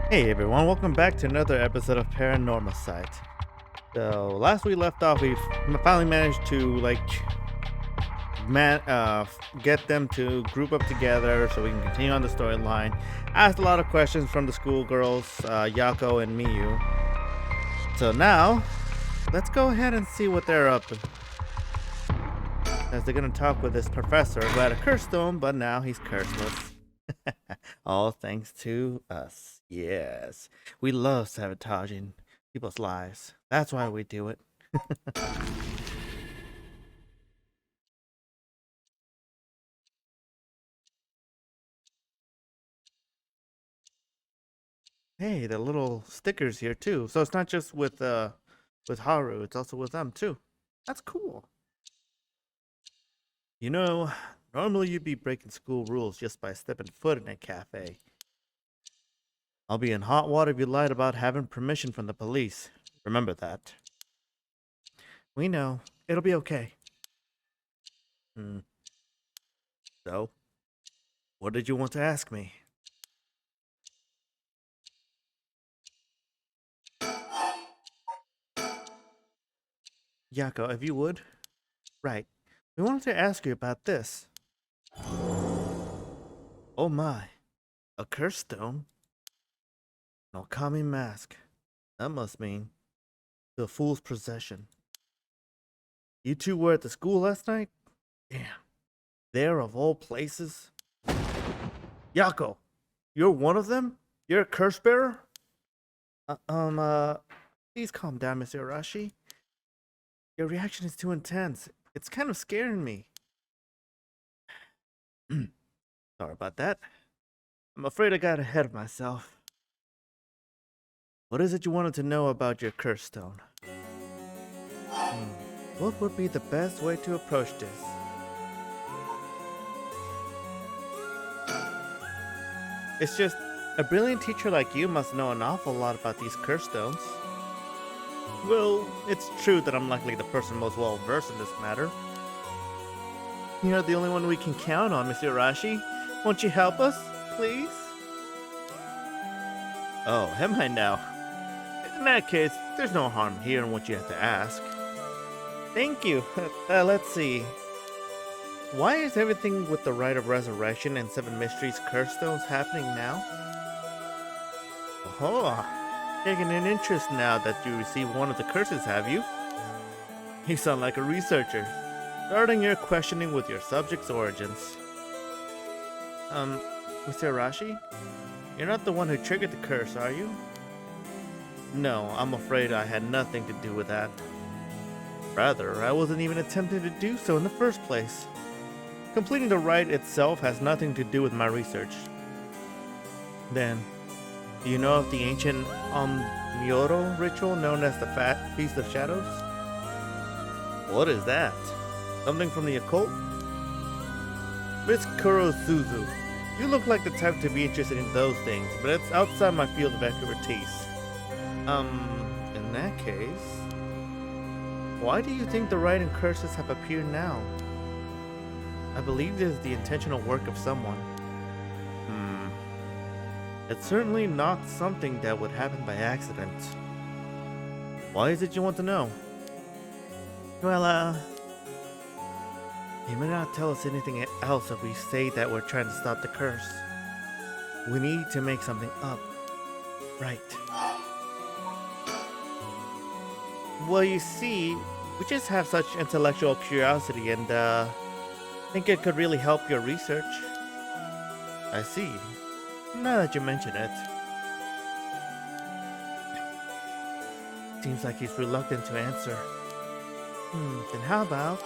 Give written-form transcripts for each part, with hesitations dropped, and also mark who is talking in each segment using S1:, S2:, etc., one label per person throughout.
S1: Hey everyone, welcome back to another episode of Paranormasight. So last we left off, we finally managed to get them to group up together so we can continue on the storyline. I asked a lot of questions from the schoolgirls, Yako and Miyu. So now, let's go ahead and see what they're up to. As they're gonna talk with this professor who had a curse stone, but now he's curseless. All thanks to us. Yes. We love sabotaging people's lives. That's why we do it. Hey, the little stickers here too. So it's not just with Haru, it's also with them too. That's cool. You know, normally you'd be breaking school rules just by stepping foot in a cafe. I'll be in hot water if you lied about having permission from the police. Remember that. We know. It'll be okay. Hmm. So, what did you want to ask me? Yako, if you would. Right. We wanted to ask you about this. Oh my. A curse stone? An Okami mask. That must mean the fool's possession. You two were at the school last night? Damn. There of all places? Yako, you're one of them? You're a curse bearer? Please calm down, Mr. Arashi. Your reaction is too intense. It's kind of scaring me. Sorry about that. I'm afraid I got ahead of myself. What is it you wanted to know about your curse stone? What would be the best way to approach this? It's just, a brilliant teacher like you must know an awful lot about these curse stones. Well, it's true that I'm likely the person most well versed in this matter. You're the only one we can count on, Mr. Arashi. Won't you help us, please? Oh, am I now? In that case, there's no harm here in what you have to ask. Thank you. Let's see. Why is everything with the Rite of Resurrection and Seven Mysteries curse stones happening now? Oh, taking an interest now that you received one of the curses, have you? You sound like a researcher, starting your questioning with your subject's origins. Mr. Arashi? You're not the one who triggered the curse, are you? No, I'm afraid I had nothing to do with that. Rather, I wasn't even attempting to do so in the first place. Completing the rite itself has nothing to do with my research. Then, do you know of the ancient Myoro ritual known as the Feast of Shadows? What is that? Something from the occult? Miss Kurosuzu, you look like the type to be interested in those things, but it's outside my field of expertise. In that case, why do you think the rite and curses have appeared now? I believe this is the intentional work of someone. It's certainly not something that would happen by accident. Why is it you want to know? Well, you may not tell us anything else if we say that we're trying to stop the curse. We need to make something up. Right. Well, you see, we just have such intellectual curiosity and, think it could really help your research. I see. Now that you mention it. Seems like he's reluctant to answer. Then how about...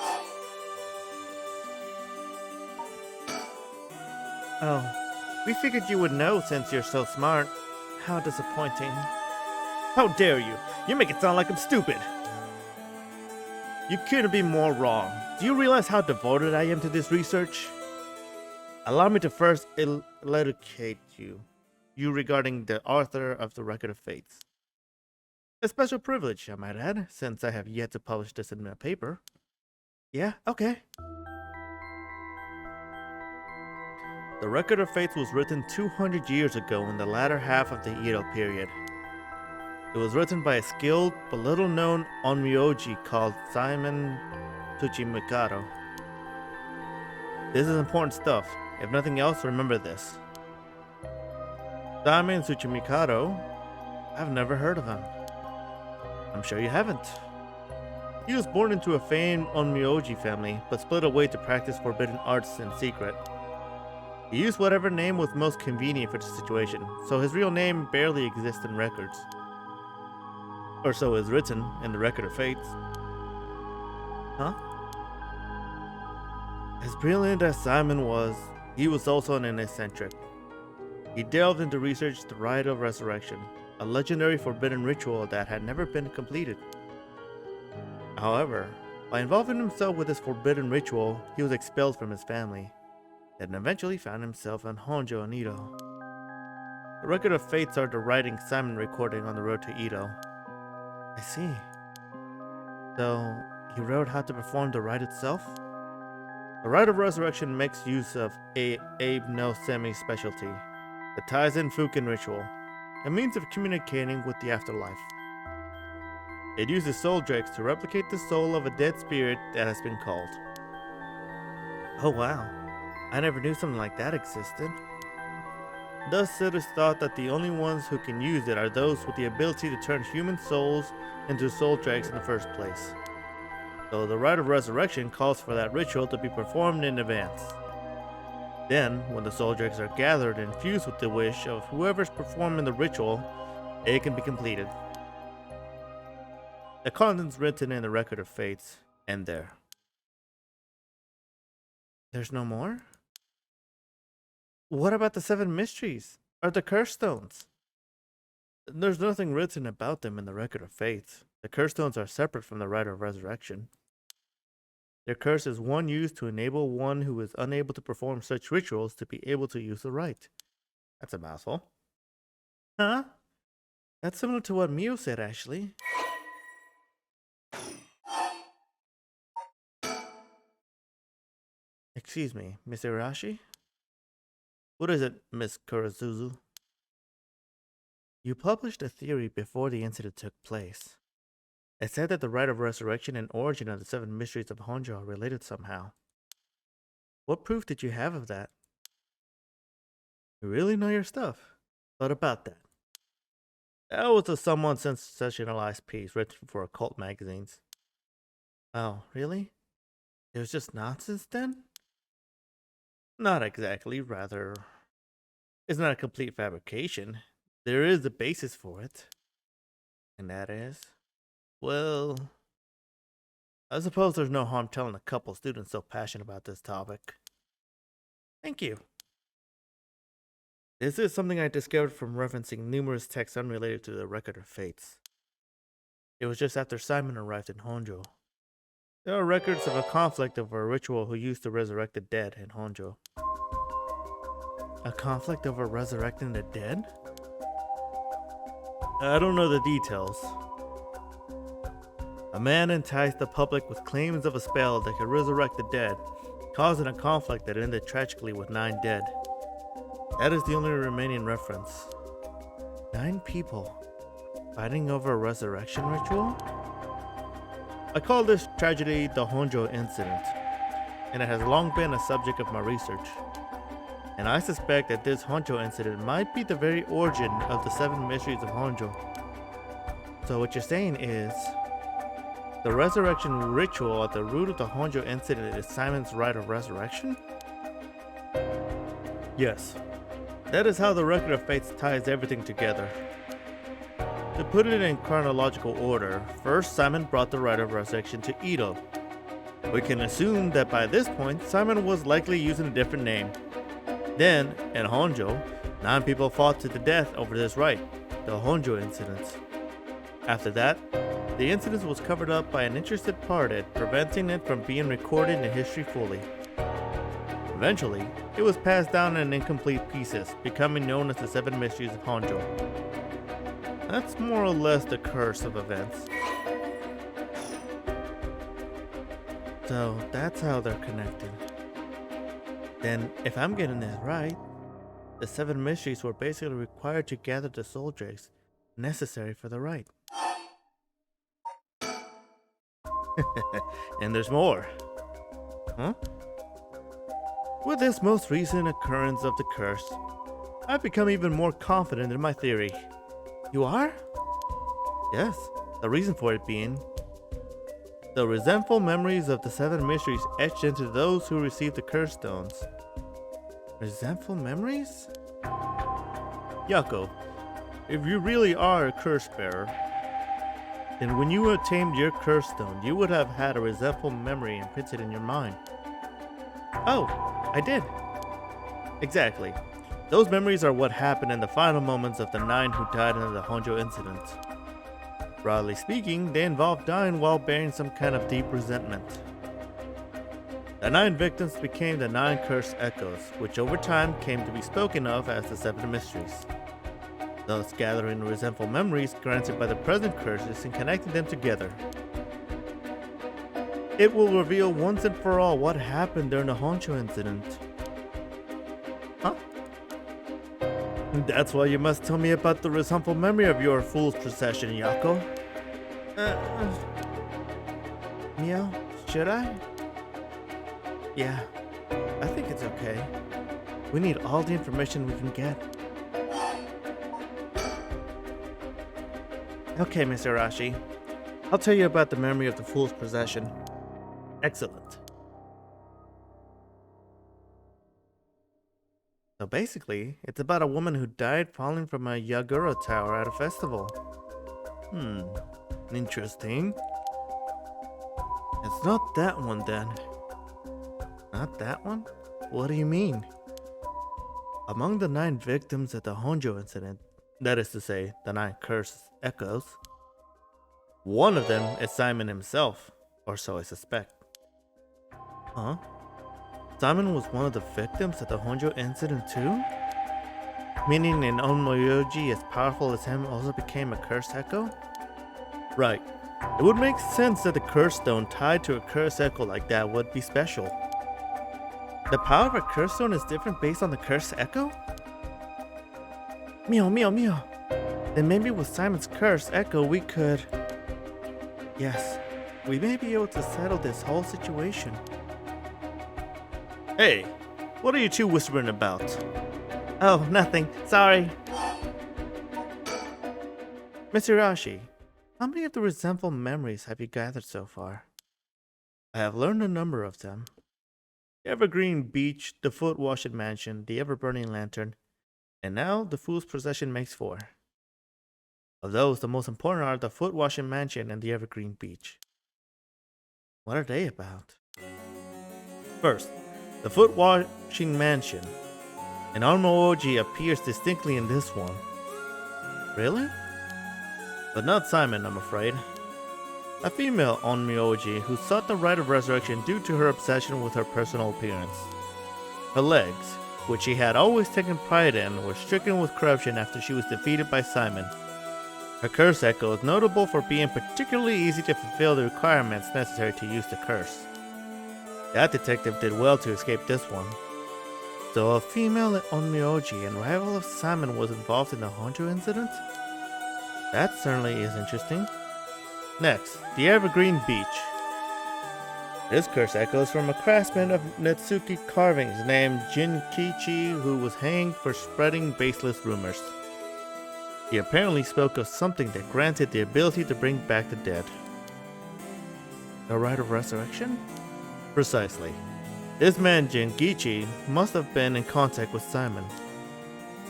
S1: Oh, we figured you would know since you're so smart. How disappointing. How dare you! You make it sound like I'm stupid! You couldn't be more wrong. Do you realize how devoted I am to this research? Allow me to first educate you regarding the author of the Record of Fates. A special privilege, I might add, since I have yet to publish this in my paper. Yeah, okay. The Record of Fates was written 200 years ago in the latter half of the Edo period. It was written by a skilled but little known onmyoji called Simon Tsuchimikado. This is important stuff. If nothing else, remember this. Simon Tsuchimikado? I've never heard of him. I'm sure you haven't. He was born into a famed onmyoji family, but split away to practice forbidden arts in secret. He used whatever name was most convenient for the situation, so his real name barely exists in records. Or so is written in the Record of Fates. Huh? As brilliant as Simon was, he was also an eccentric. He delved into research the Rite of Resurrection, a legendary forbidden ritual that had never been completed. However, by involving himself with this forbidden ritual, he was expelled from his family, and eventually found himself in Honjo and Edo. The Record of Fates are the writing Simon recording on the road to Edo. I see. So, he wrote how to perform the rite itself? The Rite of Resurrection makes use of a Abe no Semi specialty, the Taizen Fukin ritual, a means of communicating with the afterlife. It uses soul drakes to replicate the soul of a dead spirit that has been called. Oh wow, I never knew something like that existed. Thus it is thought that the only ones who can use it are those with the ability to turn human souls into soul drakes in the first place. So the Rite of Resurrection calls for that ritual to be performed in advance. Then, when the soul drakes are gathered and fused with the wish of whoever's performing the ritual, it can be completed. The contents written in the Record of Fates end there. There's no more? What about the 7 mysteries? Or the curse stones? There's nothing written about them in the Record of Fates. The curse stones are separate from the Rite of Resurrection. Their curse is one used to enable one who is unable to perform such rituals to be able to use the rite. That's a mouthful. Huh? That's similar to what Mio said, actually. Excuse me, Miss Irashi? What is it, Miss Kurosuzu? You published a theory before the incident took place. It said that the Rite of Resurrection and origin of the 7 mysteries of Honjo are related somehow. What proof did you have of that? You really know your stuff. What about that? That was a somewhat sensationalized piece written for occult magazines. Oh, really? It was just nonsense then? Not exactly, rather. It's not a complete fabrication. There is a basis for it. And that is? Well, I suppose there's no harm telling a couple students so passionate about this topic. Thank you. This is something I discovered from referencing numerous texts unrelated to the Record of Fates. It was just after Simon arrived in Honjo. There are records of a conflict over a ritual who used to resurrect the dead in Honjo. A conflict over resurrecting the dead? I don't know the details. A man enticed the public with claims of a spell that could resurrect the dead, causing a conflict that ended tragically with 9 dead. That is the only remaining reference. 9 people fighting over a resurrection ritual? I call this tragedy the Honjo incident, and it has long been a subject of my research. And I suspect that this Honjo incident might be the very origin of the 7 mysteries of Honjo. So what you're saying is, the resurrection ritual at the root of the Honjo incident is Simon's Rite of Resurrection? Yes. That is how the Record of Fates ties everything together. To put it in chronological order, first Simon brought the Rite of Resurrection to Edo. We can assume that by this point, Simon was likely using a different name. Then, in Honjo, 9 people fought to the death over this rite, the Honjo incident. After that, the incident was covered up by an interested party, preventing it from being recorded in history fully. Eventually, it was passed down in incomplete pieces, becoming known as the 7 Mysteries of Honjo. That's more or less the curse of events. So that's how they're connected. Then, if I'm getting this right, the seven mysteries were basically required to gather the soul drakes necessary for the rite. And there's more. Huh? With this most recent occurrence of the curse, I've become even more confident in my theory. You are? Yes, the reason for it being the resentful memories of the seven mysteries etched into those who received the curse stones. Resentful memories? Yako, if you really are a curse bearer, then when you attained your curse stone, you would have had a resentful memory imprinted in your mind. Oh, I did. Exactly. Those memories are what happened in the final moments of the 9 who died in the Honjo incident. Broadly speaking, they involved dying while bearing some kind of deep resentment. The 9 victims became the 9 cursed echoes, which over time came to be spoken of as the 7 mysteries, thus gathering resentful memories granted by the present curses and connecting them together. It will reveal once and for all what happened during the Honjo incident. Huh? That's why you must tell me about the resentful memory of your fool's procession, Yako. Mio, should I? Yeah, I think it's okay. We need all the information we can get. Okay, Mr. Arashi. I'll tell you about the memory of the fool's possession. Excellent. So basically, it's about a woman who died falling from a Yagura tower at a festival. Interesting. It's not that one then. Not that one? What do you mean? Among the 9 victims at the Honjo incident, that is to say, the 9 cursed echoes, one of them is Simon himself, or so I suspect. Huh? Simon was one of the victims at the Honjo incident too? Meaning an Onmyoji as powerful as him also became a cursed echo? Right. It would make sense that the curse stone tied to a cursed echo like that would be special. The power of a curse stone is different based on the cursed echo? Mio. Then maybe with Simon's cursed echo we could... Yes, we may be able to settle this whole situation. Hey, what are you two whispering about? Oh, nothing. Sorry. Mr. Rashi, how many of the resentful memories have you gathered so far? I have learned a number of them. The Evergreen Beach, the Foot Washing Mansion, the Ever-Burning Lantern, and now the Fool's Procession makes 4. Of those, the most important are the Foot Washing Mansion and the Evergreen Beach. What are they about? First, the Foot Washing Mansion. An Onmyoji appears distinctly in this one. Really? But not Simon, I'm afraid. A female Onmyoji who sought the rite of resurrection due to her obsession with her personal appearance. Her legs, which she had always taken pride in, were stricken with corruption after she was defeated by Simon. Her curse echo is notable for being particularly easy to fulfill the requirements necessary to use the curse. That detective did well to escape this one. So a female Onmyoji and rival of Simon was involved in the Honjo incident? That certainly is interesting. Next, the Evergreen Beach. This curse echoes from a craftsman of Netsuki carvings named Jinkichi who was hanged for spreading baseless rumors. He apparently spoke of something that granted the ability to bring back the dead. The rite of resurrection? Precisely. This man Jinkichi must have been in contact with Simon.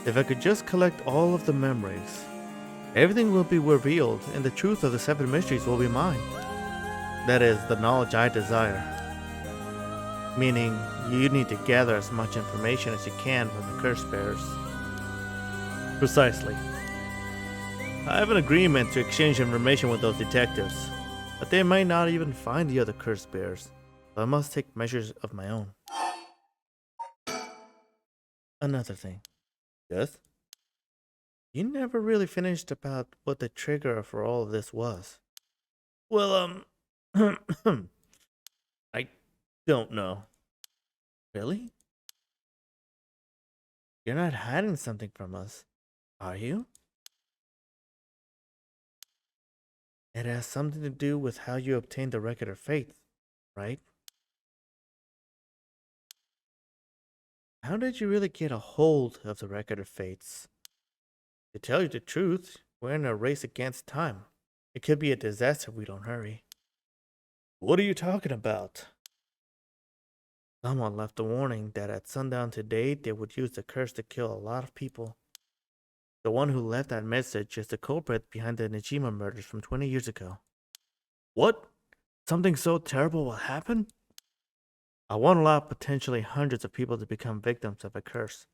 S1: If I could just collect all of the memories, everything will be revealed and the truth of the 7 mysteries will be mine. That is, the knowledge I desire. Meaning, you need to gather as much information as you can from the curse bearers. Precisely. I have an agreement to exchange information with those detectives, but they might not even find the other curse bearers, so I must take measures of my own. Another thing. Yes? You never really finished about what the trigger for all of this was. Well, I don't know. Really? You're not hiding something from us, are you? It has something to do with how you obtained the Record of Faith, right? How did you really get a hold of the Record of Fates? To tell you the truth, we're in a race against time. It could be a disaster if we don't hurry. What are you talking about? Someone left a warning that at sundown today they would use the curse to kill a lot of people. The one who left that message is the culprit behind the Shigima murders from 20 years ago. What? Something so terrible will happen? I won't allow potentially hundreds of people to become victims of a curse.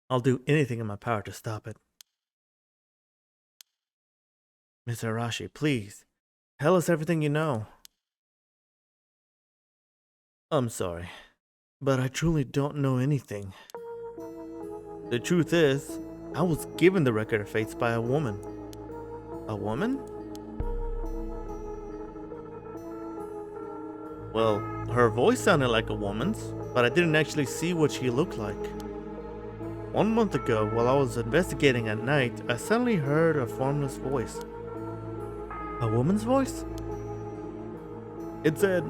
S1: I'll do anything in my power to stop it. Mr. Arashi, please, tell us everything you know. I'm sorry, but I truly don't know anything. The truth is, I was given the Record of Fates by a woman. A woman? Well, her voice sounded like a woman's, but I didn't actually see what she looked like. 1 month ago, while I was investigating at night, I suddenly heard a formless voice. A woman's voice? It said,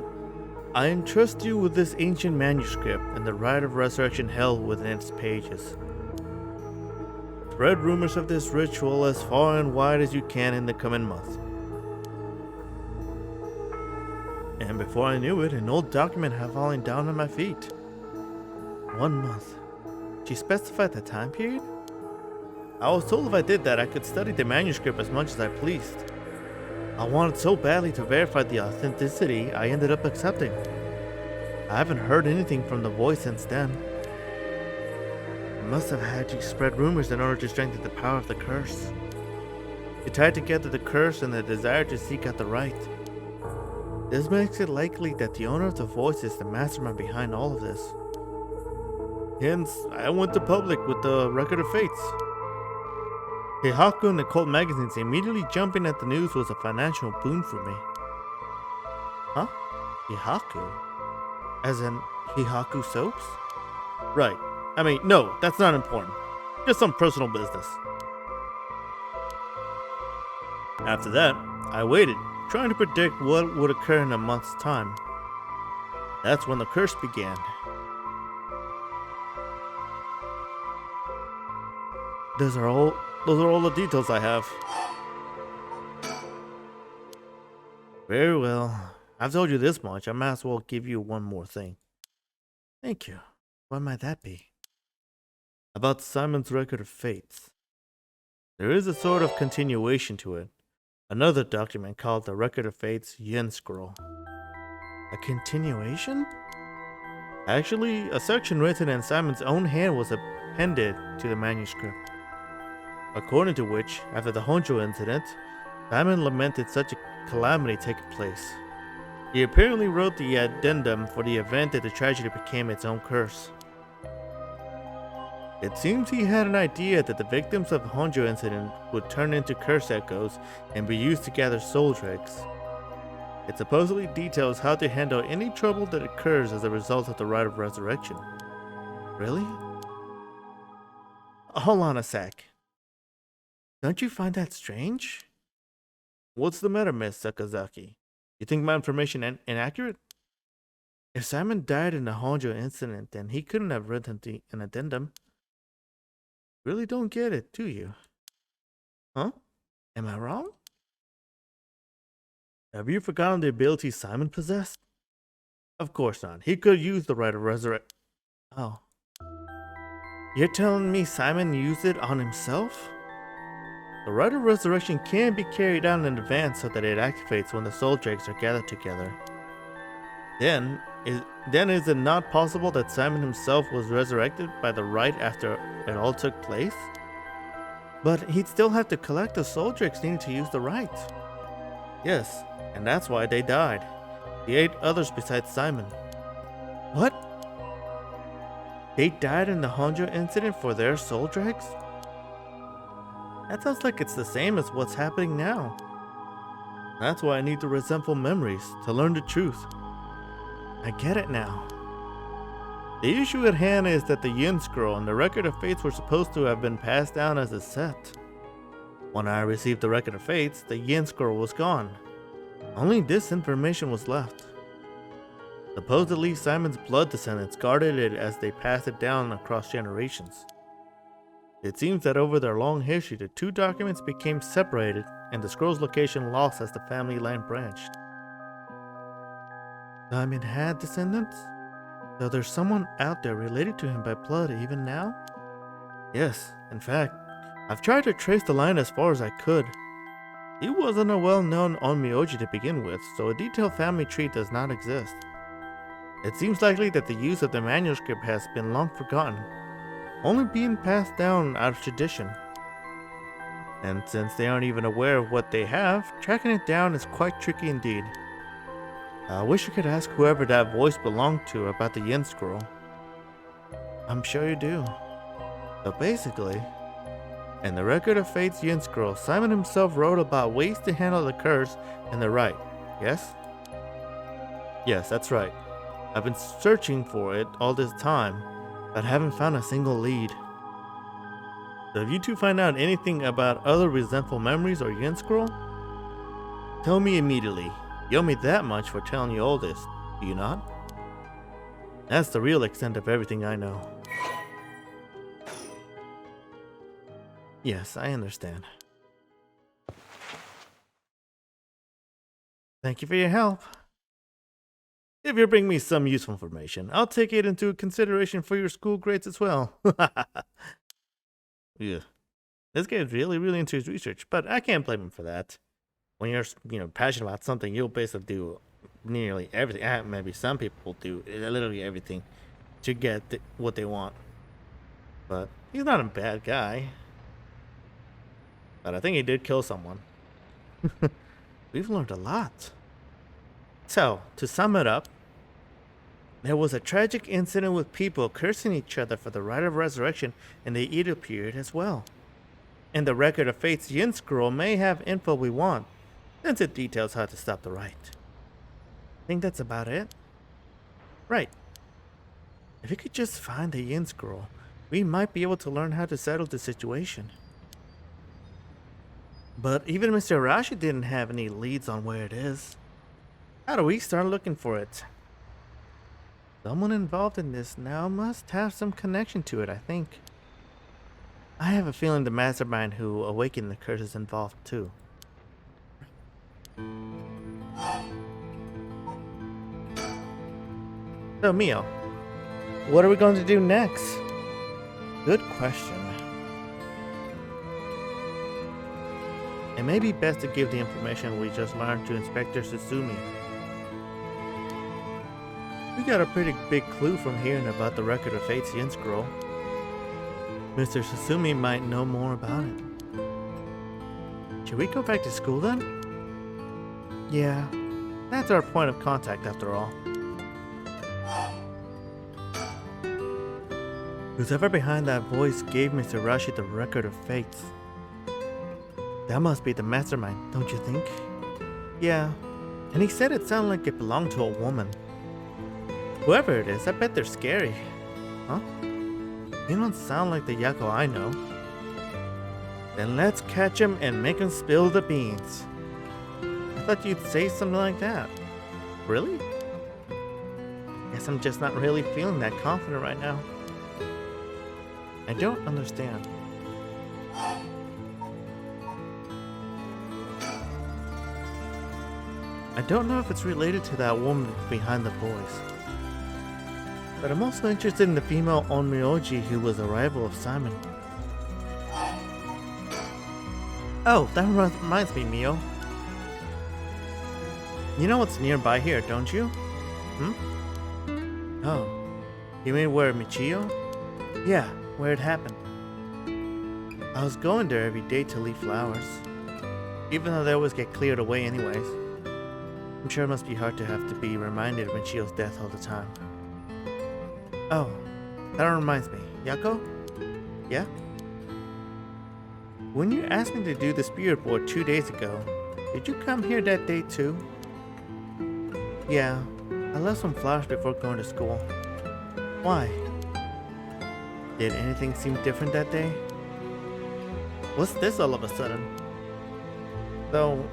S1: I entrust you with this ancient manuscript and the rite of resurrection held within its pages. Spread rumors of this ritual as far and wide as you can in the coming month. And before I knew it, an old document had fallen down at my feet. 1 month. She specified the time period? I was told if I did that, I could study the manuscript as much as I pleased. I wanted so badly to verify the authenticity, I ended up accepting. I haven't heard anything from the voice since then. I must have had to spread rumors in order to strengthen the power of the curse. It tied together the curse and the desire to seek out the right. This makes it likely that the owner of the voice is the mastermind behind all of this. Hence, I went to public with the Record of Fates. Hihaku and the cult magazines immediately jumping at the news was a financial boon for me. Huh? Hihaku? As in Hihaku soaps? Right. I mean, no, that's not important. Just some personal business. After that, I waited, trying to predict what would occur in a month's time. That's when the curse began. Those are all the details I have. Very well. I've told you this much, I might as well give you one more thing. Thank you. What might that be? About Simon's Record of Fates. There is a sort of continuation to it. Another document called the Record of Fates Yen Scroll. A continuation? Actually, a section written in Simon's own hand was appended to the manuscript. According to which, after the Honjo incident, Simon lamented such a calamity taking place. He apparently wrote the addendum for the event that the tragedy became its own curse. It seems he had an idea that the victims of the Honjo incident would turn into curse echoes and be used to gather soul dregs. It supposedly details how to handle any trouble that occurs as a result of the rite of resurrection. Really? Hold on a sec. Don't you find that strange? What's the matter, Miss Sakazaki? You think my information inaccurate? If Simon died in the Honjo incident, then he couldn't have written an addendum. Really don't get it, do you? Huh? Am I wrong? Have you forgotten the ability Simon possessed? Of course not. He could use the rite of resurrection. Oh. You're telling me Simon used it on himself? The rite of resurrection can be carried out in advance so that it activates when the soul dregs are gathered together. Then is it not possible that Simon himself was resurrected by the rite after it all took place? But he'd still have to collect the soul dregs needed to use the rite. Yes, and that's why they died. The 8 others besides Simon. What? They died in the Honjo incident for their soul dregs? That sounds like it's the same as what's happening now. That's why I need the resentful memories, to learn the truth. I get it now. The issue at hand is that the Yin Scroll and the Record of Fates were supposed to have been passed down as a set. When I received the Record of Fates, the Yin Scroll was gone. Only this information was left. Supposedly, Simon's blood descendants guarded it as they passed it down across generations. It seems that over their long history, the two documents became separated and the scroll's location lost as the family line branched. Simon had descendants? So there's someone out there related to him by blood even now? Yes, in fact, I've tried to trace the line as far as I could. He wasn't a well-known onmyoji to begin with, so a detailed family tree does not exist. It seems likely that the use of the manuscript has been long forgotten, only being passed down out of tradition. And since they aren't even aware of what they have, tracking it down is quite tricky indeed. I wish I could ask whoever that voice belonged to about the Yin Scroll. I'm sure you do. So basically, in the Record of Fate's Yin Scroll, Simon himself wrote about ways to handle the curse and the right, yes? Yes, that's right. I've been searching for it all this time, but haven't found a single lead. So if you two find out anything about other resentful memories or Yin Scroll, tell me immediately. You owe me that much for telling you all this, do you not? That's the real extent of everything I know. Yes, I understand. Thank you for your help. If you bring me some useful information, I'll take it into consideration for your school grades as well. Yeah. This guy's really into his research, but I can't blame him for that. When you're passionate about something, you'll basically do nearly everything. Maybe some people will do literally everything to get what they want. But he's not a bad guy. But I think he did kill someone. We've learned a lot. So, to sum it up, there was a tragic incident with people cursing each other for the right of resurrection in the Edo period as well. And the Record of Fate's Yin Scroll may have info we want, since it details how to stop the rite. I think that's about it. Right. If we could just find the Yin Scroll, we might be able to learn how to settle the situation. But even Mr. Arashi didn't have any leads on where it is. How do we start looking for it? Someone involved in this now must have some connection to it, I think. I have a feeling the mastermind who awakened the curse is involved too. So, Mio, what are we going to do next? Good question. It may be best to give the information we just learned to Inspector Susumi. We got a pretty big clue from hearing about the Record of Fate's Yin Scroll. Mr. Susumi might know more about it. Should we go back to school then? Yeah, that's our point of contact after all. Whoever behind that voice gave Mr. Rashi the Record of Fates. That must be the mastermind, don't you think? Yeah, and he said it sounded like it belonged to a woman. Whoever it is, I bet they're scary. Huh? You don't sound like the Yako I know. Then let's catch him and make him spill the beans. I thought you'd say something like that. Really? Guess I'm just not really feeling that confident right now. I don't understand. I don't know if it's related to that woman behind the voice. But I'm also interested in the female onmyoji who was a rival of Simon. Oh, that reminds me, Mio. You know what's nearby here, don't you? Oh, you mean where Michio? Yeah, where it happened. I was going there every day to leave flowers. Even though they always get cleared away anyways. I'm sure it must be hard to have to be reminded of Michio's death all the time. Oh, that reminds me. Yako? Yeah? When you asked me to do the spirit board 2 days ago, did you come here that day too? Yeah, I left some flowers before going to school. Why? Did anything seem different that day? What's this all of a sudden? Though,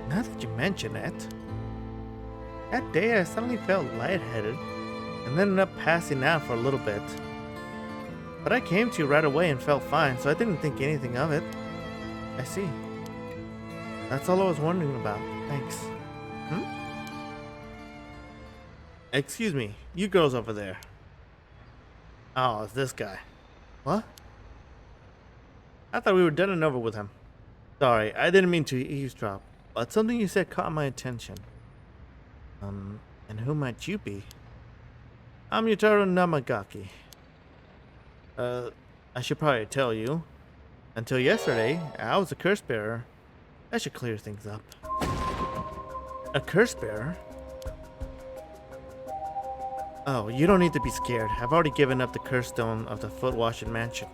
S1: now that you mention it, that day I suddenly felt lightheaded and then ended up passing out for a little bit. But I came to right away and felt fine, so I didn't think anything of it. I see. That's all I was wondering about. Thanks. Excuse me, you girls over there. Oh, it's this guy. What? I thought we were done and over with him. Sorry, I didn't mean to eavesdrop, but something you said caught my attention. And who might you be? I'm Yutaro Namagaki. I should probably tell you. Until yesterday, I was a curse bearer. That should clear things up. A curse bearer? Oh, you don't need to be scared. I've already given up the curse stone of the Foot Washing Mansion.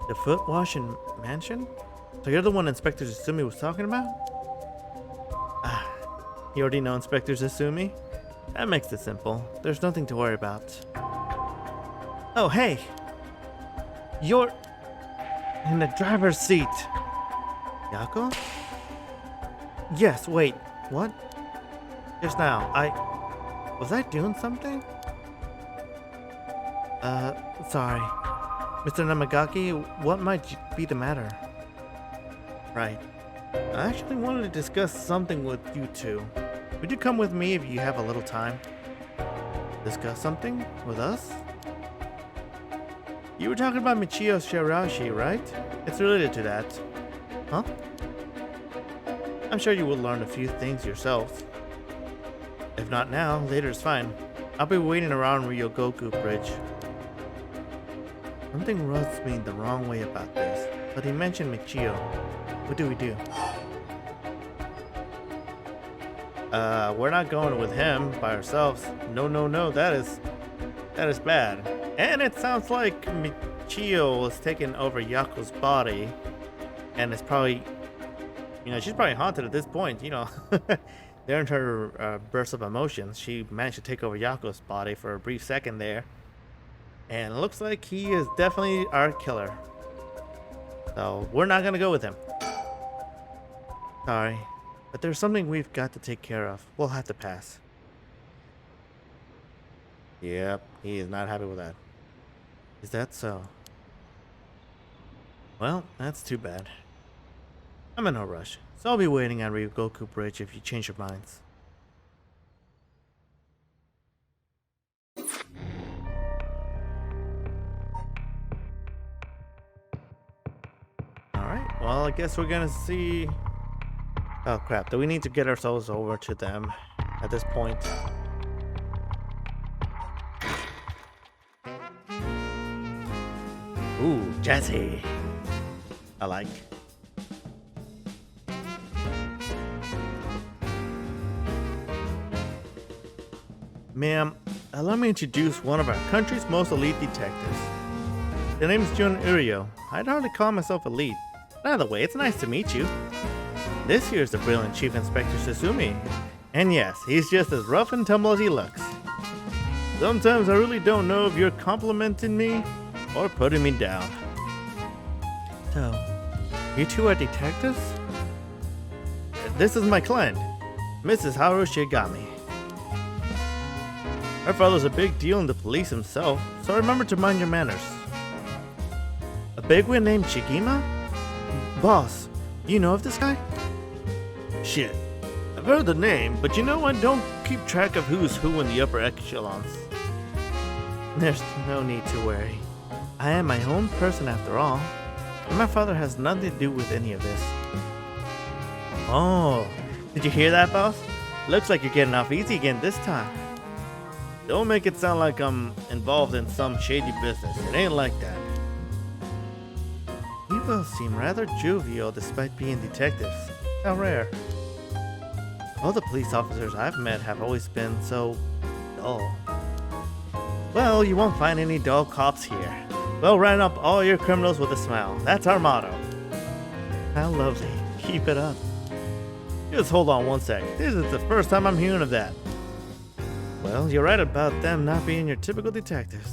S1: The Foot Washing Mansion? So you're the one Inspector Zasumi was talking about? You already know Inspector Zasumi? That makes it simple. There's nothing to worry about. Oh, hey! You're in the driver's seat. Yako? Yes, wait. What? Just now, was I doing something? Sorry. Mr. Namagaki, what might be the matter? Right. I actually wanted to discuss something with you two. Would you come with me if you have a little time? Discuss something? With us? You were talking about Michio Shirashi, right? It's related to that. Huh? I'm sure you will learn a few things yourselves. If not now, later is fine. I'll be waiting around Ryogoku Bridge. Something rubs me the wrong way about this, but he mentioned Michio. What do we do? We're not going with him by ourselves. No, that is bad. And it sounds like Michio was taking over Yako's body, and it's probably, she's probably haunted at this point, During her burst of emotions, she managed to take over Yako's body for a brief second there. And it looks like he is definitely our killer. So, we're not gonna go with him. Sorry, but there's something we've got to take care of. We'll have to pass. Yep, he is not happy with that. Is that so? Well, that's too bad. I'm in no rush, so I'll be waiting at Ryogoku Bridge if you change your minds. Alright, well, I guess we're gonna see... Oh crap, do we need to get ourselves over to them at this point? Ooh, jazzy. I like. Ma'am, allow me to introduce one of our country's most elite detectives. The name is Jun Urio. I'd hardly call myself elite. By the way, it's nice to meet you. This here's the brilliant Chief Inspector Sasumi. And yes, he's just as rough and tumble as he looks. Sometimes I really don't know if you're complimenting me or putting me down. So, you two are detectives? This is my client, Mrs. Haru Shigami. Her father's a big deal in the police himself, so remember to mind your manners. A bigwig named Shigima? Boss, you know of this guy? Shit, I've heard the name, but I don't keep track of who's who in the upper echelons. There's no need to worry. I am my own person after all, and my father has nothing to do with any of this. Oh, did you hear that, boss? Looks like you're getting off easy again this time. Don't make it sound like I'm involved in some shady business. It ain't like that. You both seem rather jovial despite being detectives. How rare. All the police officers I've met have always been so dull. Well, you won't find any dull cops here. We'll round up all your criminals with a smile. That's our motto. How lovely. Keep it up. Just hold on one sec. This is the first time I'm hearing of that. Well, you're right about them not being your typical detectives.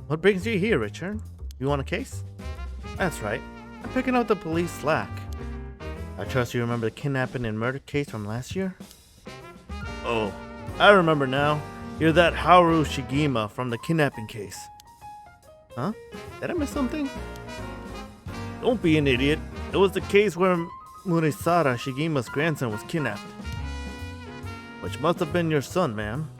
S1: What brings you here, Richard? You want a case? That's right. I'm picking up the police slack. I trust you remember the kidnapping and murder case from last year? Oh, I remember now. You're that Haru Shigima from the kidnapping case. Huh? Did I miss something? Don't be an idiot. It was the case where Murisara Shigima's grandson was kidnapped. Which must have been your son, ma'am.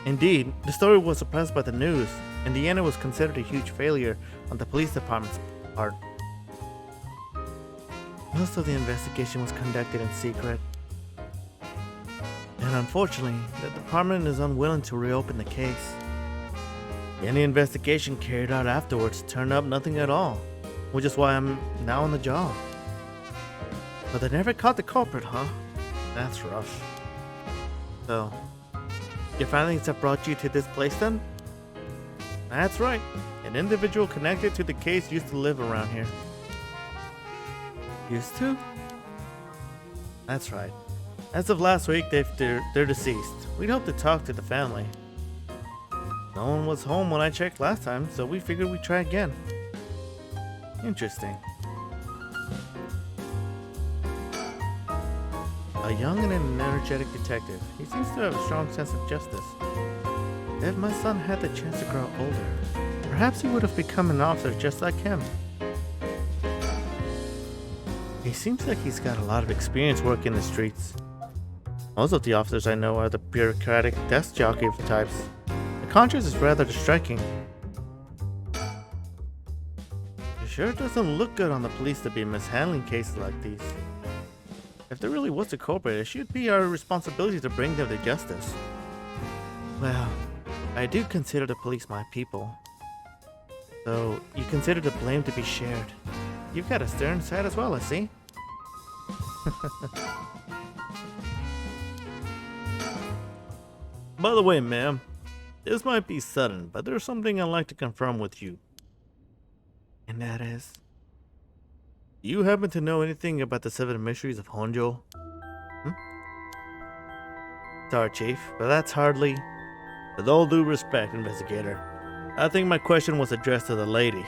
S1: Indeed, the story was suppressed by the news. In the end, it was considered a huge failure on the police department's part. Most of the investigation was conducted in secret. And unfortunately, the department is unwilling to reopen the case. Any investigation carried out afterwards turned up nothing at all, which is why I'm now on the job. But they never caught the culprit, huh? That's rough. So, your findings have brought you to this place then? That's right. An individual connected to the case used to live around here. Used to? That's right. As of last week, they're deceased. We'd hope to talk to the family. No one was home when I checked last time, so we figured we'd try again. Interesting. A young and an energetic detective. He seems to have a strong sense of justice. If my son had the chance to grow older, perhaps he would have become an officer just like him. He seems like he's got a lot of experience working the streets. Most of the officers I know are the bureaucratic desk jockey types. The contrast is rather striking. It sure doesn't look good on the police to be mishandling cases like these. If there really was a culprit, it should be our responsibility to bring them to justice. Well, I do consider the police my people. So, you consider the blame to be shared. You've got a stern side as well, I see. By the way, ma'am, this might be sudden, but there's something I'd like to confirm with you. And that is? Do you happen to know anything about the 7 mysteries of Honjo? Sorry, Chief, but that's hardly... With all due respect, investigator, I think my question was addressed to the lady.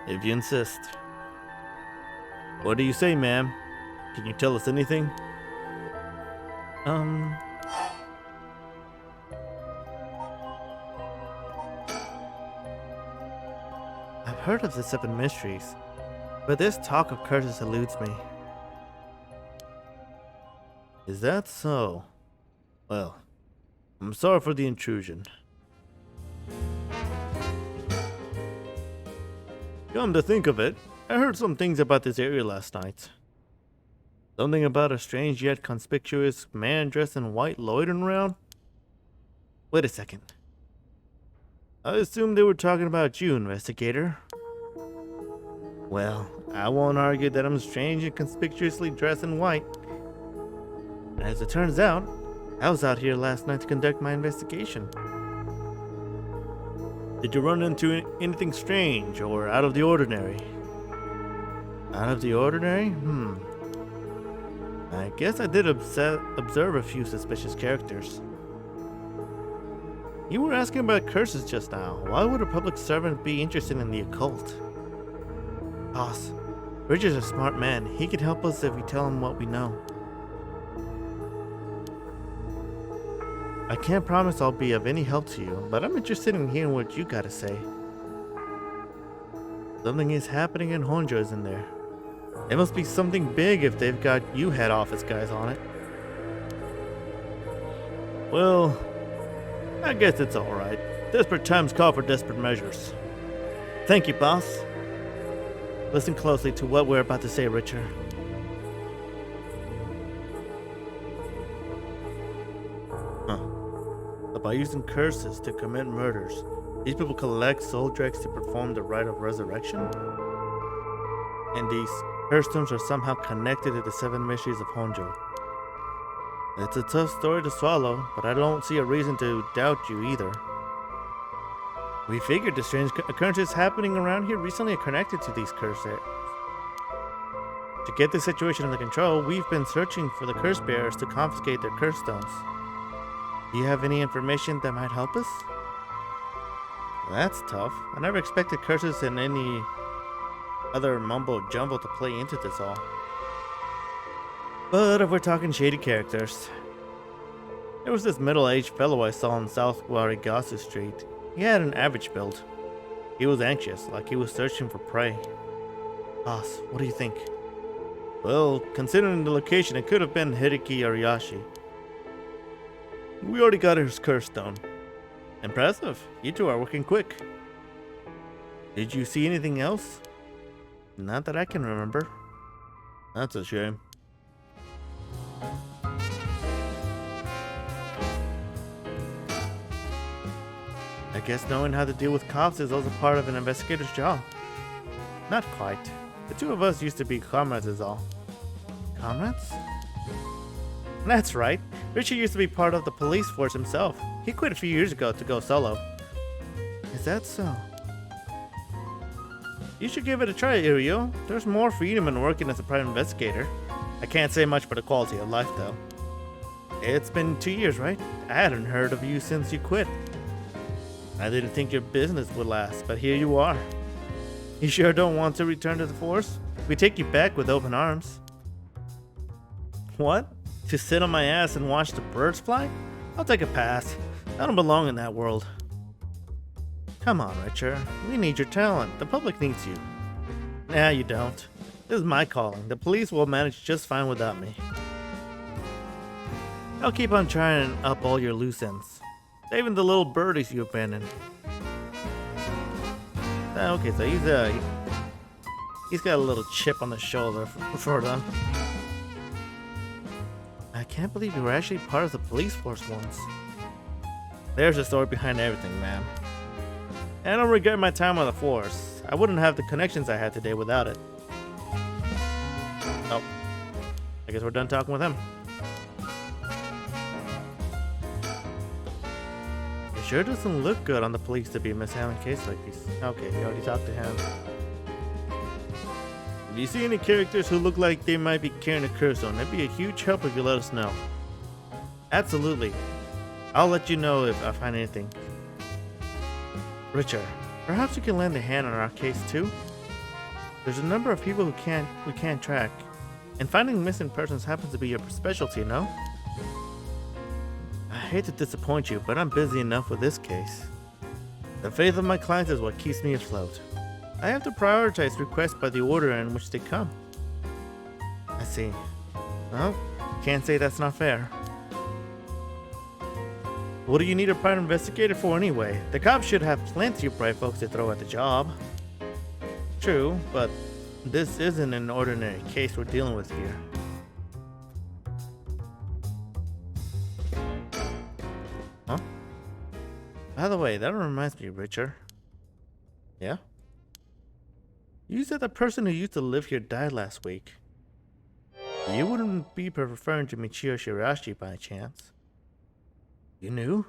S1: If you insist. What do you say, ma'am? Can you tell us anything? I've heard of the 7 mysteries, but this talk of curses eludes me. Is that so? Well, I'm sorry for the intrusion. Come to think of it, I heard some things about this area last night. Something about a strange yet conspicuous man dressed in white loitering around? Wait a second. I assumed they were talking about you, investigator. Well, I won't argue that I'm strange and conspicuously dressed in white. As it turns out, I was out here last night to conduct my investigation. Did you run into anything strange or out of the ordinary? Out of the ordinary? I guess I did observe a few suspicious characters. You were asking about curses just now. Why would a public servant be interested in the occult? Boss, Richard's a smart man. He can help us if we tell him what we know. I can't promise I'll be of any help to you, but I'm interested in hearing what you gotta say. Something is happening in Honjo, isn't there? It must be something big if they've got you head office guys on it. Well, I guess it's alright. Desperate times call for desperate measures. Thank you, boss. Listen closely to what we're about to say, Richard. By using curses to commit murders, these people collect soul dregs to perform the rite of resurrection? And these curse stones are somehow connected to the 7 mysteries of Honjo. It's a tough story to swallow, but I don't see a reason to doubt you either. We figured the strange occurrences happening around here recently are connected to these curses. To get this situation under control, we've been searching for the curse bearers to confiscate their curse stones. Do you have any information that might help us? That's tough. I never expected curses and any other mumbo jumbo to play into this all. But if we're talking shady characters, there was this middle-aged fellow I saw on South Guarigasu Street. He had an average build. He was anxious, like he was searching for prey. Boss, what do you think? Well, considering the location, it could have been Hideki Ariyashi. We already got his curse stone. Impressive. You two are working quick. Did you see anything else? Not that I can remember. That's a shame. I guess knowing how to deal with cops is also part of an investigator's job. Not quite. The two of us used to be comrades is all. Comrades? That's right. Richie used to be part of the police force himself. He quit a few years ago to go solo. Is that so? You should give it a try, Irio. There's more freedom in working as a private investigator. I can't say much for the quality of life, though. It's been 2 years, right? I hadn't heard of you since you quit. I didn't think your business would last, but here you are. You sure don't want to return to the force? We take you back with open arms. What? To sit on my ass and watch the birds fly? I'll take a pass. I don't belong in that world. Come on, Richard. We need your talent. The public needs you. Nah, you don't. This is my calling. The police will manage just fine without me. I'll keep on trying up all your loose ends. Saving the little birdies you abandoned. Okay, so he's got a little chip on the shoulder for them. I can't believe you were actually part of the police force once. There's the story behind everything, man. And I don't regret my time on the force. I wouldn't have the connections I had today without it. Oh, I guess we're done talking with him. It sure doesn't look good on the police to be mishandling a case like this. Okay, we already talked to him. If you see any characters who look like they might be carrying a curse on, that'd be a huge help if you let us know. Absolutely. I'll let you know if I find anything. Richard, perhaps you can lend a hand on our case too? There's a number of people we can't track, and finding missing persons happens to be your specialty, no? I hate to disappoint you, but I'm busy enough with this case. The faith of my clients is what keeps me afloat. I have to prioritize requests by the order in which they come. I see. Well, can't say that's not fair. What do you need a private investigator for anyway? The cops should have plenty of bright folks to throw at the job. True, but this isn't an ordinary case we're dealing with here. Huh? By the way, that reminds me, Richard. Yeah? You said the person who used to live here died last week. You wouldn't be referring to Michio Shirashi by chance? You knew?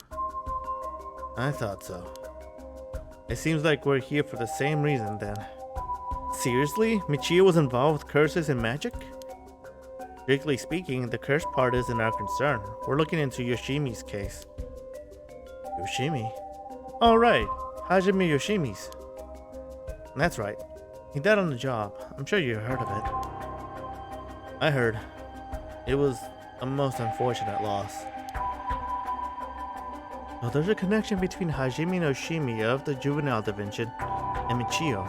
S1: I thought so. It seems like we're here for the same reason then. Seriously? Michio was involved with curses and magic? Strictly speaking, the curse part isn't our concern. We're looking into Yoshimi's case. Yoshimi? Oh right, Hajime Yoshimi's. That's right. He died on the job. I'm sure you heard of it. I heard. It was a most unfortunate loss. Well, there's a connection between Hajime Yoshimi of the Juvenile Division and Michio.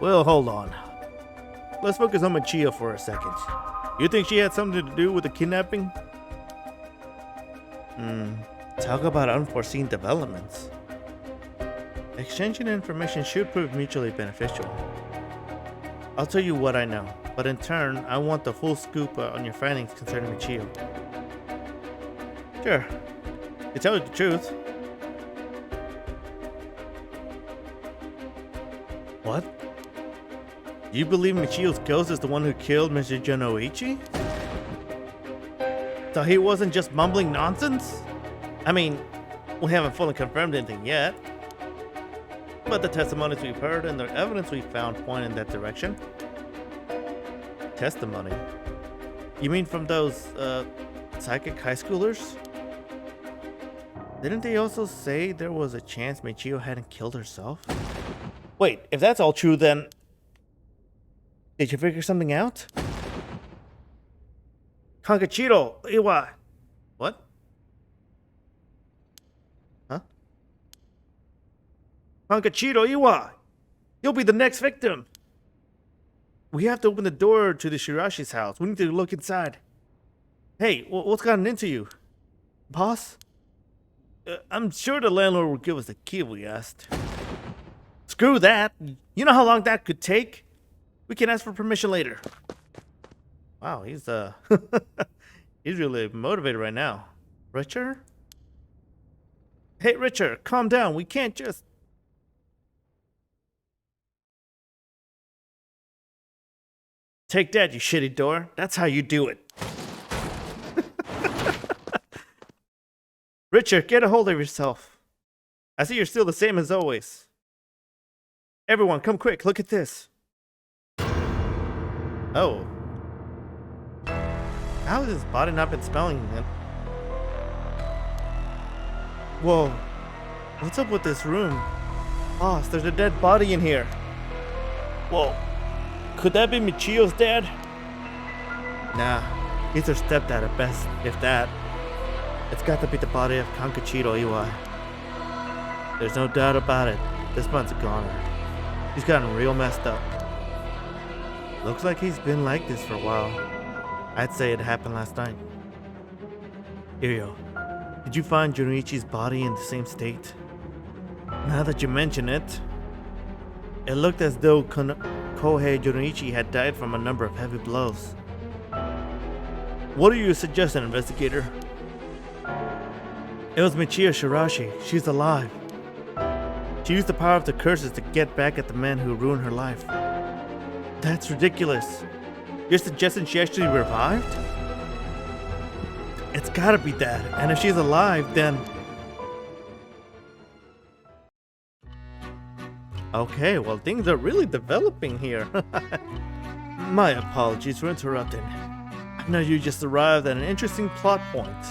S1: Well, hold on. Let's focus on Michio for a second. You think she had something to do with the kidnapping? Talk about unforeseen developments. Exchanging information should prove mutually beneficial. I'll tell you what I know, but in turn, I want the full scoop on your findings concerning Michio. Sure. To tell you the truth. What? You believe Michio's ghost is the one who killed Mr. Jonoichi? So he wasn't just mumbling nonsense? I mean, we haven't fully confirmed anything yet. But the testimonies we've heard and the evidence we've found point in that direction. testimony. You mean from those, psychic high schoolers? Didn't they also say there was a chance Michio hadn't killed herself? Wait, if that's all true, then... Did you figure something out? Kankachiro, Iwa! What? Huh? Kankachiro, Iwa! You'll be the next victim! We have to open the door to the Shirashi's house. We need to look inside. Hey, what's gotten into you? Boss? I'm sure the landlord will give us the key if we asked. Screw that! You know how long that could take? We can ask for permission later. Wow, he's he's really motivated right now. Richard? Hey, Richard, calm down. We can't just... Take that, you shitty door. That's how you do it. Richard, get a hold of yourself. I see you're still the same as always. Everyone, come quick. Look at this. Oh. How has his body not been smelling it? Whoa. What's up with this room? Boss, there's a dead body in here. Whoa. Could that be Michio's dad? Nah. He's her stepdad at best, if that. It's got to be the body of Kankachiro Iwai. There's no doubt about it. This man's a goner. He's gotten real messed up. Looks like he's been like this for a while. I'd say it happened last night. Iryo, did you find Junichi's body in the same state? Now that you mention it, it looked as though Kohei Junichi had died from a number of heavy blows. What are you suggesting, investigator? It was Michio Shirashi. She's alive. She used the power of the curses to get back at the man who ruined her life. That's ridiculous. You're suggesting she actually revived? It's gotta be that. And if she's alive, then... Okay, well, things are really developing here. My apologies for interrupting. I know you just arrived at an interesting plot point.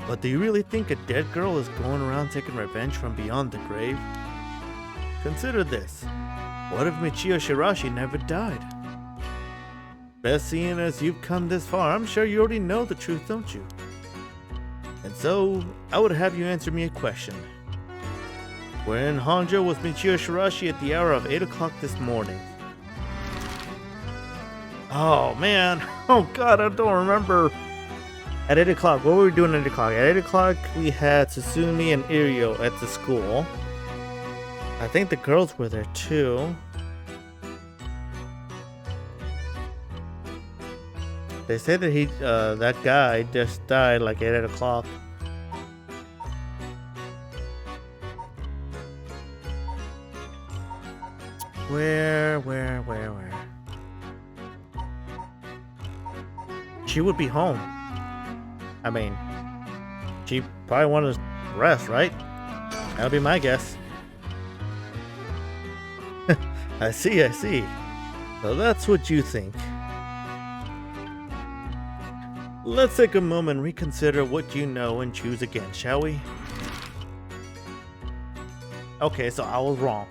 S1: But do you really think a dead girl is going around taking revenge from beyond the grave? Consider this. What if Michio Shirashi never died? Best seeing as you've come this far, I'm sure you already know the truth, don't you? And so, I would have you answer me a question. Where in Hangzhou was Michio Shirashi at the hour of 8 o'clock this morning? Oh man, oh god, I don't remember. At 8 o'clock, what were we doing at 8 o'clock? At 8 o'clock, we had Susumi and Iryo at the school. I think the girls were there too. They said that that guy just died like at 8 o'clock. Where? She would be home. I mean, she probably wanted to rest, right? That'll be my guess. I see. So that's what you think. Let's take a moment and reconsider what you know and choose again, shall we? Okay, so I was wrong.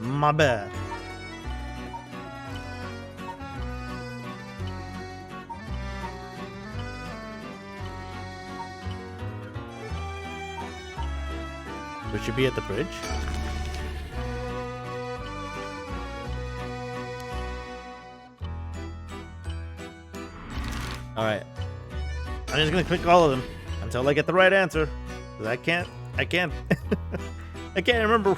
S1: My bad. We should be at the bridge. Alright. I'm just gonna click all of them until I get the right answer. Cause I can't I can't remember.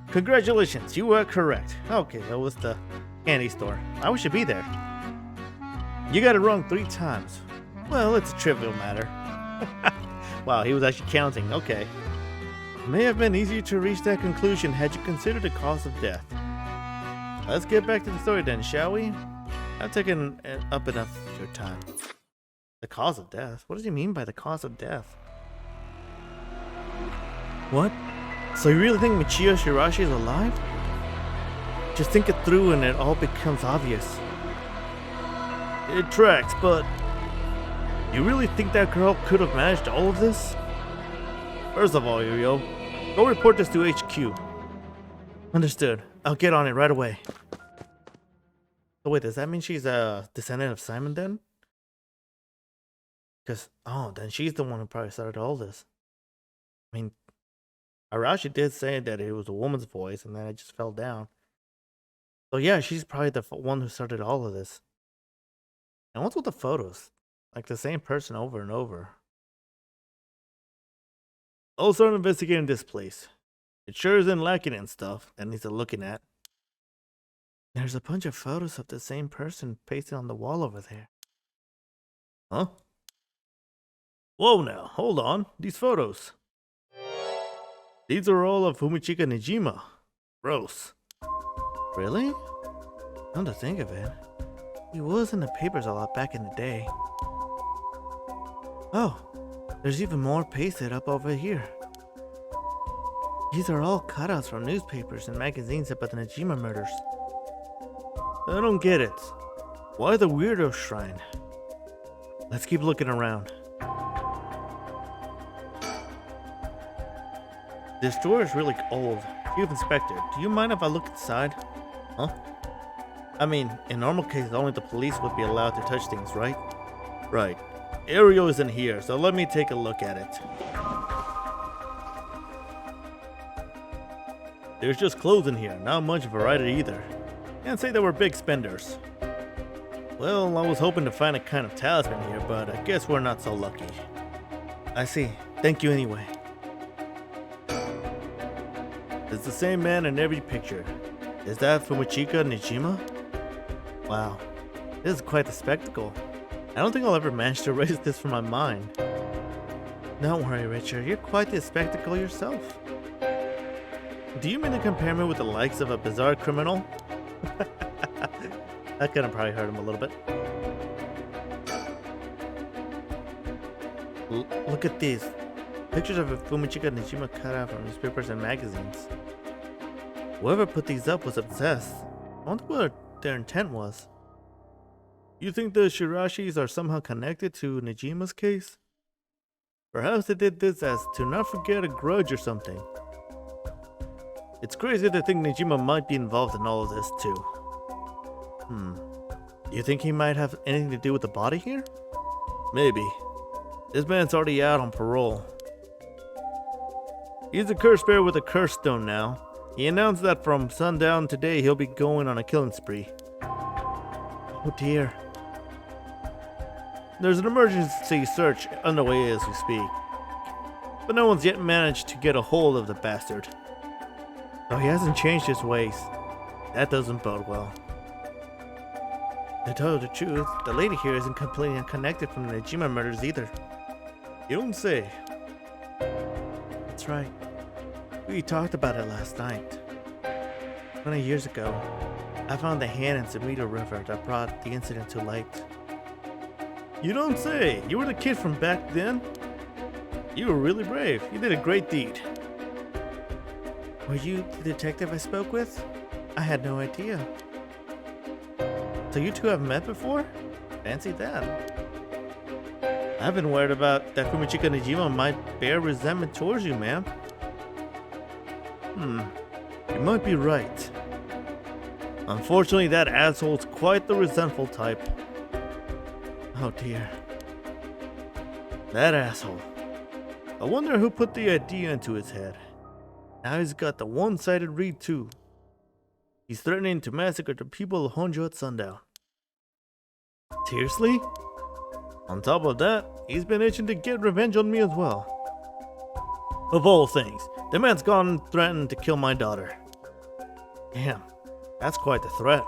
S1: Congratulations, you were correct. Okay, that was the candy store. I wish you'd be there. You got it wrong 3 times. Well, it's a trivial matter. Wow, he was actually counting. Okay. It may have been easier to reach that conclusion had you considered the cause of death. Let's get back to the story then, shall we? I've taken up enough of your time. The cause of death? What does he mean by the cause of death? What? So you really think Michiyo Shirashi is alive? Just think it through and it all becomes obvious. It tracks, but you really think that girl could have managed all of this? First of all, Yo, go report this to HQ. Understood. I'll get on it right away. So wait, does that mean she's a descendant of Simon then? Because, oh, then she's the one who probably started all this. I mean, Arashi did say that it was a woman's voice and then it just fell down. So yeah, she's probably the one who started all of this. And what's with the photos? Like the same person over and over. I'll start investigating this place. It sure isn't lacking in stuff that needs a looking at. There's a bunch of photos of the same person pasted on the wall over there. Huh? Whoa now, hold on. These photos. These are all of Fumichika Nijima. Gross. Really? Come to think of it, he was in the papers a lot back in the day. Oh, there's even more pasted up over here. These are all cutouts from newspapers and magazines about the Najima murders. I don't get it. Why the weirdo shrine? Let's keep looking around. This door is really old. Chief Inspector, do you mind if I look inside? Huh? I mean, in normal cases, only the police would be allowed to touch things, right? Right. Ariel isn't here, so let me take a look at it. There's just clothes in here, not much variety either. Can't say that we're big spenders. Well, I was hoping to find a kind of talisman here, but I guess we're not so lucky. I see. Thank you anyway. It's the same man in every picture. Is that Fumichika Nijima? Wow, this is quite the spectacle. I don't think I'll ever manage to erase this from my mind. Don't worry, Richard, you're quite the spectacle yourself. Do you mean to compare me with the likes of a bizarre criminal? That could have probably hurt him a little bit. Look at these. Pictures of Fumichika Nijima cut out from newspapers and magazines. Whoever put these up was obsessed. I wonder what their intent was. You think the Shirashis are somehow connected to Nijima's case? Perhaps they did this as to not forget a grudge or something. It's crazy to think Nijima might be involved in all of this too. Do you think he might have anything to do with the body here? Maybe. This man's already out on parole. He's a curse bearer with a curse stone now. He announced that from sundown today he'll be going on a killing spree. Oh dear. There's an emergency search underway as we speak. But no one's yet managed to get a hold of the bastard. Though he hasn't changed his ways. That doesn't bode well. To tell you the truth, the lady here isn't completely unconnected from the Najima murders either. You don't say. That's right. We talked about it last night. 20 years ago, I found the hand in Sumida River that brought the incident to light. You don't say! You were the kid from back then? You were really brave. You did a great deed. Were you the detective I spoke with? I had no idea. So you two have met before? Fancy that. I've been worried about that Fumichika Nijima might bear resentment towards you, ma'am. You might be right. Unfortunately, that asshole's quite the resentful type. Oh dear. That asshole. I wonder who put the idea into his head. Now he's got the one-sided read too. He's threatening to massacre the people of Honjo at sundown. Seriously? On top of that, he's been itching to get revenge on me as well. Of all things, the man's gone and threatened to kill my daughter. Damn, that's quite the threat.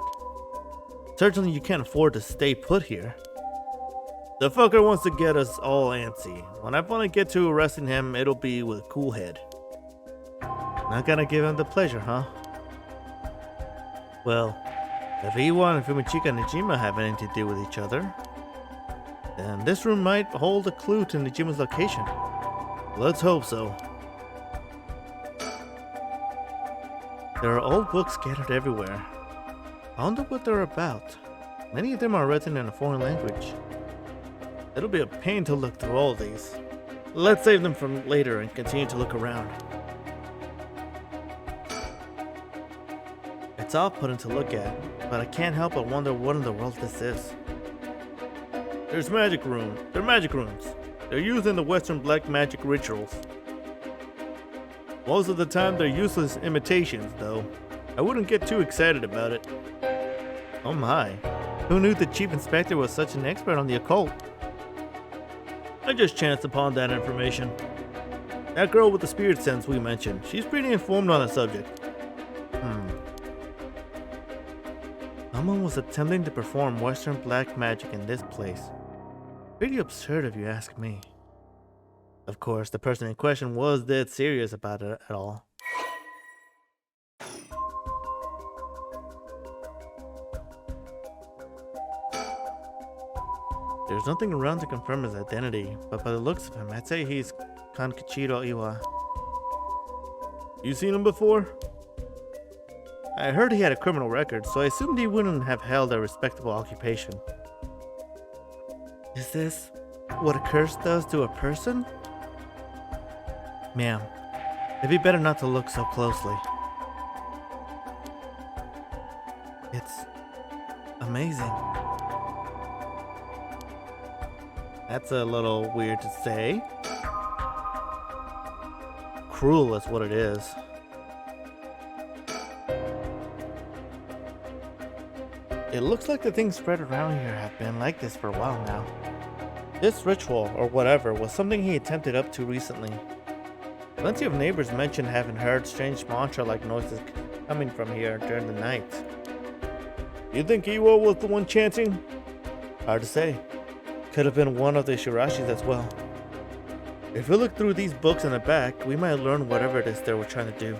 S1: Certainly you can't afford to stay put here. The fucker wants to get us all antsy. When I finally get to arresting him, it'll be with a cool head. Not gonna give him the pleasure, huh? Well, if Iwa and Fumichika Nijima have anything to do with each other, then this room might hold a clue to Nijima's location. Let's hope so. There are old books scattered everywhere. I wonder what they're about. Many of them are written in a foreign language. It'll be a pain to look through all these. Let's save them for later and continue to look around. It's off-putting to look at, but I can't help but wonder what in the world this is. They're magic runes. They're used in the Western black magic rituals. Most of the time they're useless imitations, though. I wouldn't get too excited about it. Oh my. Who knew the Chief Inspector was such an expert on the occult? I just chanced upon that information. That girl with the spirit sense we mentioned, she's pretty informed on the subject. Someone was attempting to perform Western black magic in this place. Pretty absurd if you ask me. Of course, the person in question was dead serious about it at all. There's nothing around to confirm his identity, but by the looks of him, I'd say he's Kankichiro Iwa. You seen him before? I heard he had a criminal record, so I assumed he wouldn't have held a respectable occupation. Is this what a curse does to a person? Ma'am, it'd be better not to look so closely. It's amazing. That's a little weird to say. Cruel is what it is. It looks like the things spread around here have been like this for a while now. This ritual, or whatever, was something he attempted up to recently. Plenty of neighbors mentioned having heard strange mantra-like noises coming from here during the night. You think Iwo was the one chanting? Hard to say. Could have been one of the Shirashis as well. If we look through these books in the back, we might learn whatever it is they were trying to do.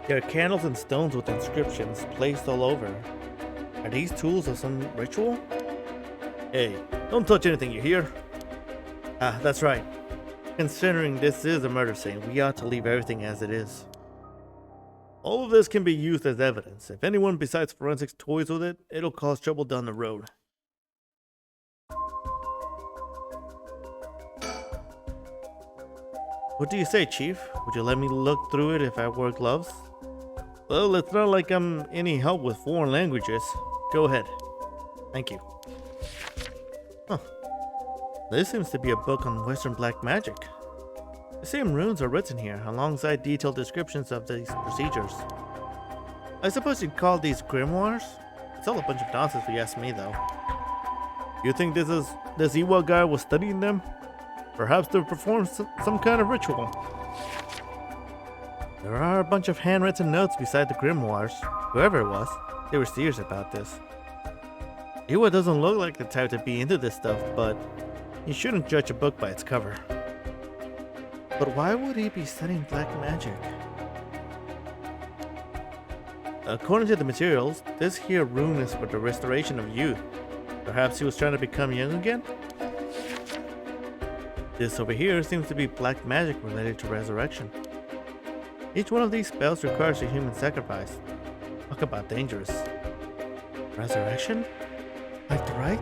S1: There are candles and stones with inscriptions placed all over. Are these tools of some ritual? Hey, don't touch anything, you hear? Ah, that's right. Considering this is a murder scene, we ought to leave everything as it is. All of this can be used as evidence. If anyone besides forensics toys with it, it'll cause trouble down the road. What do you say, Chief? Would you let me look through it if I wore gloves? Well, it's not like I'm any help with foreign languages. Go ahead. Thank you. Huh. This seems to be a book on Western black magic. The same runes are written here, alongside detailed descriptions of these procedures. I suppose you'd call these grimoires? It's all a bunch of nonsense if you ask me, though. You think this Iwa guy was studying them? Perhaps to perform some kind of ritual. There are a bunch of handwritten notes beside the grimoires. Whoever it was, they were serious about this. Iwa doesn't look like the type to be into this stuff, but you shouldn't judge a book by its cover. But why would he be studying black magic? According to the materials, this here rune is for the restoration of youth. Perhaps he was trying to become young again? This over here seems to be black magic related to resurrection. Each one of these spells requires a human sacrifice. Talk about dangerous. Resurrection? Like the rite?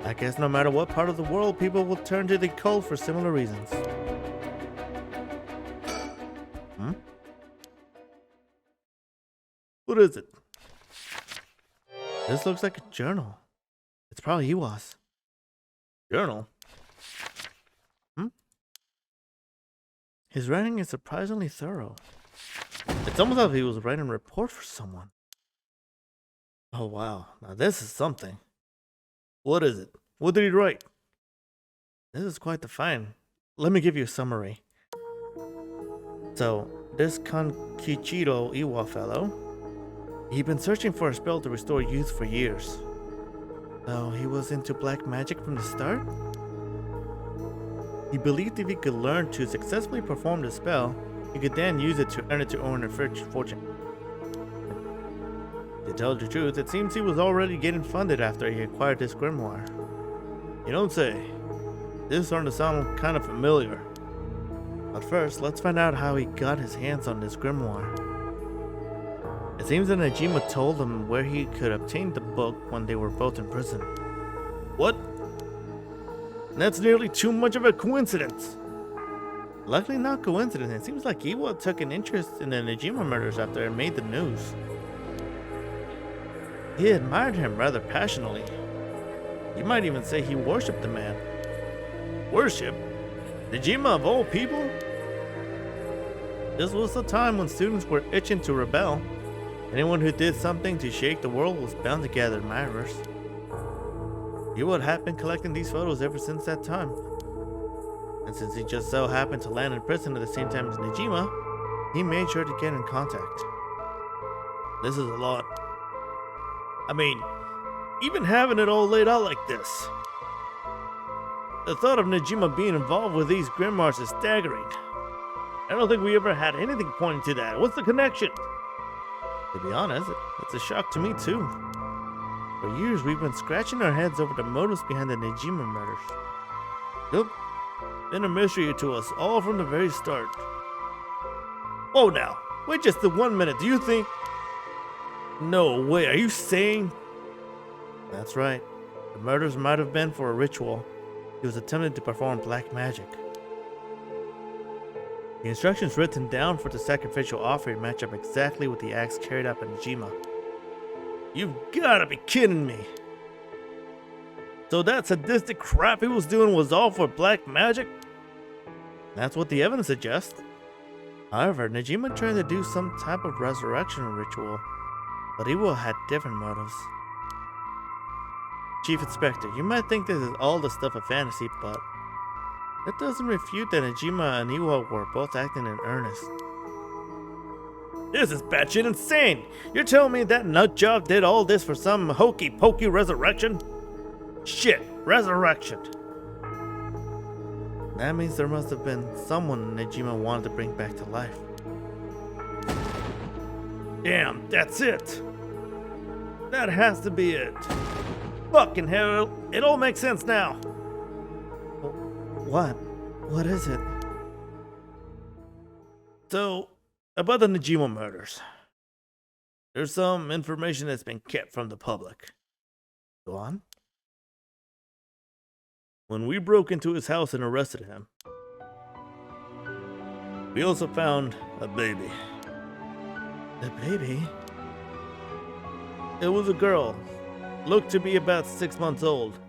S1: I guess no matter what part of the world, people will turn to the cult for similar reasons. What is it? This looks like a journal. It's probably Iwa's. Journal? His writing is surprisingly thorough. It's almost like he was writing a report for someone. Oh wow, now this is something. What is it? What did he write? This is quite the find. Let me give you a summary. So, this Kankichiro Iwa fellow, he'd been searching for a spell to restore youth for years. So he was into black magic from the start? He believed if he could learn to successfully perform the spell, he could then use it to earn a fortune. To tell the truth, it seems he was already getting funded after he acquired this grimoire. You don't say. This is starting to sound kind of familiar. But first, let's find out how he got his hands on this grimoire. It seems that Najima told him where he could obtain the book when they were both in prison. What? That's nearly too much of a coincidence. Luckily not coincidence. It seems like Iwa took an interest in the Najima murders after it made the news. He admired him rather passionately. You might even say he worshipped the man. Worship? Najima of all people? This was the time when students were itching to rebel. Anyone who did something to shake the world was bound to gather admirers. Iwa had been collecting these photos ever since that time. And since he just so happened to land in prison at the same time as Najima, he made sure to get in contact. This is a lot. I mean, even having it all laid out like this. The thought of Najima being involved with these grimoires is staggering. I don't think we ever had anything pointing to that. What's the connection? To be honest, it's a shock to me too. For years we've been scratching our heads over the motives behind the Najima murders. Nope. Been a mystery to us all from the very start. Whoa now, wait just the 1 minute, do you think? No way, are you saying? That's right. The murders might have been for a ritual. He was attempting to perform black magic. The instructions written down for the sacrificial offering match up exactly with the acts carried out by Najima. You've gotta be kidding me! So that sadistic crap he was doing was all for black magic? That's what the evidence suggests. However, Najima tried to do some type of resurrection ritual, but Iwo had different motives. Chief Inspector, you might think this is all the stuff of fantasy, but that doesn't refute that Najima and Iwo were both acting in earnest. This is batshit insane! You're telling me that nutjob did all this for some hokey-pokey resurrection? Shit, resurrection. That means there must have been someone Najima wanted to bring back to life. Damn, that's it. That has to be it. Fucking hell, it all makes sense now. What? What is it? So, about the Najima murders. There's some information that's been kept from the public. Go on. When we broke into his house and arrested him, we also found a baby. A baby? It was a girl. Looked to be about 6 months old,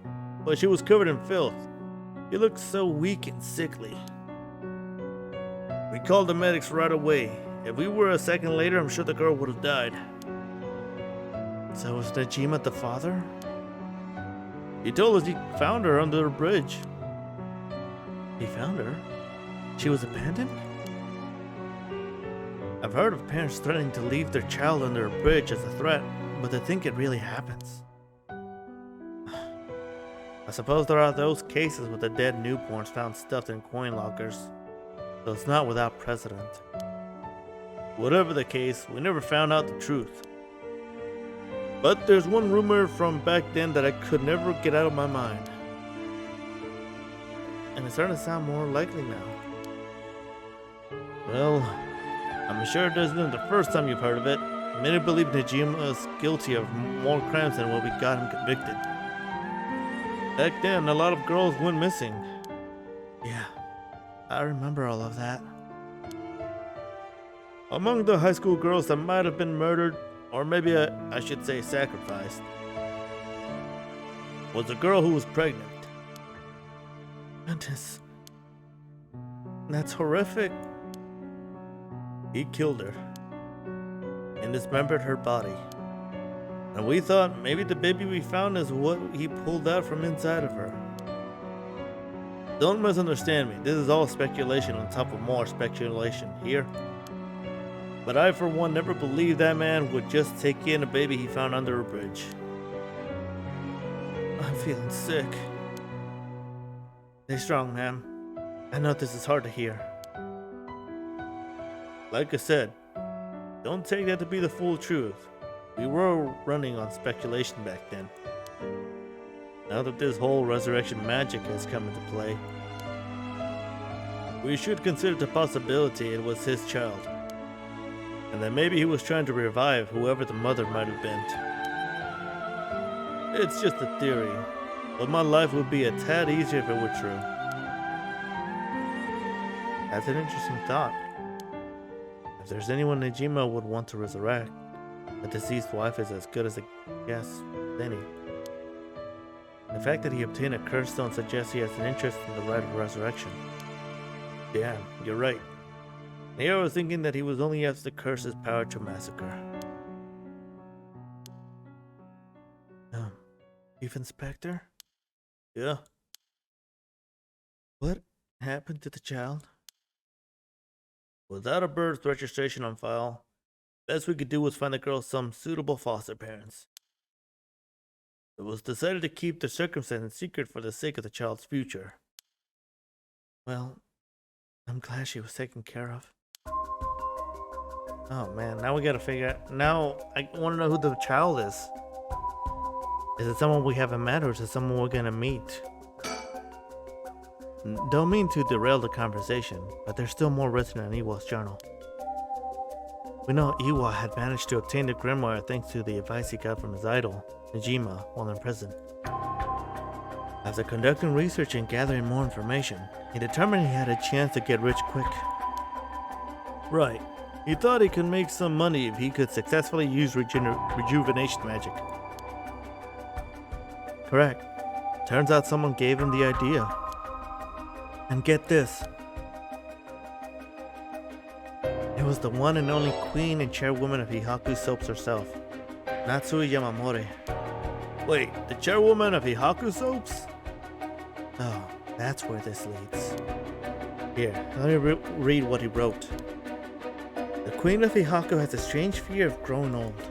S1: but she was covered in filth. She looked so weak and sickly. We called the medics right away. If we were a second later, I'm sure the girl would have died. So was Najima the father? He told us he found her under a bridge. He found her? She was abandoned? I've heard of parents threatening to leave their child under a bridge as a threat, but to think it really happens. I suppose there are those cases with the dead newborns found stuffed in coin lockers, so it's not without precedent. Whatever the case, we never found out the truth. But there's one rumor from back then that I could never get out of my mind. And it's starting to sound more likely now. Well, I'm sure this isn't the first time you've heard of it. Many believe Najima is guilty of more crimes than what we got him convicted. Back then, a lot of girls went missing. Yeah, I remember all of that. Among the high school girls that might have been murdered, or maybe I should say sacrificed, was a girl who was pregnant. Goodness. That's horrific. He killed her and dismembered her body. And we thought maybe the baby we found is what he pulled out from inside of her. Don't misunderstand me. This is all speculation on top of more speculation here. But I, for one, never believed that man would just take in a baby he found under a bridge. I'm feeling sick. Stay strong, ma'am. I know this is hard to hear. Like I said, don't take that to be the full truth. We were running on speculation back then. Now that this whole resurrection magic has come into play, We should consider the possibility it was his child, and that maybe he was trying to revive whoever the mother might have been. It's just a theory, but my life would be a tad easier if it were true. That's an interesting thought. If there's anyone Shigima would want to resurrect, a deceased wife is as good as a guess with any. The fact that he obtained a curse stone suggests he has an interest in the rite of resurrection. Damn, you're right. Here I was thinking that he was only after the curse's power to massacre. Chief Inspector? Yeah. What happened to the child? Without a birth registration on file, best we could do was find the girl some suitable foster parents. It was decided to keep the circumstances secret for the sake of the child's future. Well, I'm glad she was taken care of. Oh man, now we gotta figure out. Now I want to know who the child is. Is it someone we haven't met, or is it someone we're gonna meet? Don't mean to derail the conversation, but there's still more written in Iwa's journal. We know Iwa had managed to obtain the grimoire thanks to the advice he got from his idol, Shigima, while in prison. After conducting research and gathering more information, he determined he had a chance to get rich quick. Right. He thought he could make some money if he could successfully use rejuvenation magic. Correct. Turns out someone gave him the idea. And get this. It was the one and only queen and chairwoman of Hihaku Soaps herself, Natsui Yamamori. Wait, the chairwoman of Hihaku Soaps? Oh, that's where this leads. Here, let me read what he wrote. The queen of Hihaku has a strange fear of growing old.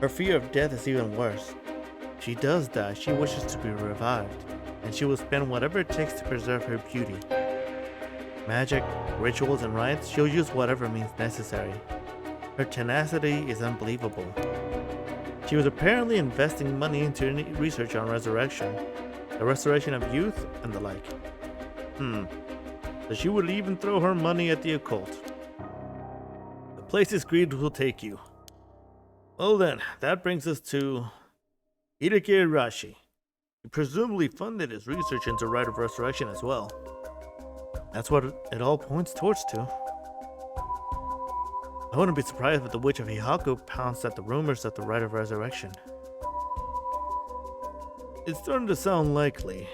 S1: Her fear of death is even worse. If she does die, she wishes to be revived, and she will spend whatever it takes to preserve her beauty. Magic, rituals, and rites, she'll use whatever means necessary. Her tenacity is unbelievable. She was apparently investing money into research on resurrection, the restoration of youth, and the like. So she would even throw her money at the occult. The places greed will take you. Well then, that brings us to Hideki Irashi. He presumably funded his research into Rite of Resurrection as well. That's what it all points towards to. I wouldn't be surprised if the Witch of Hihaku pounced at the rumors of the Rite of Resurrection. It's starting to sound likely.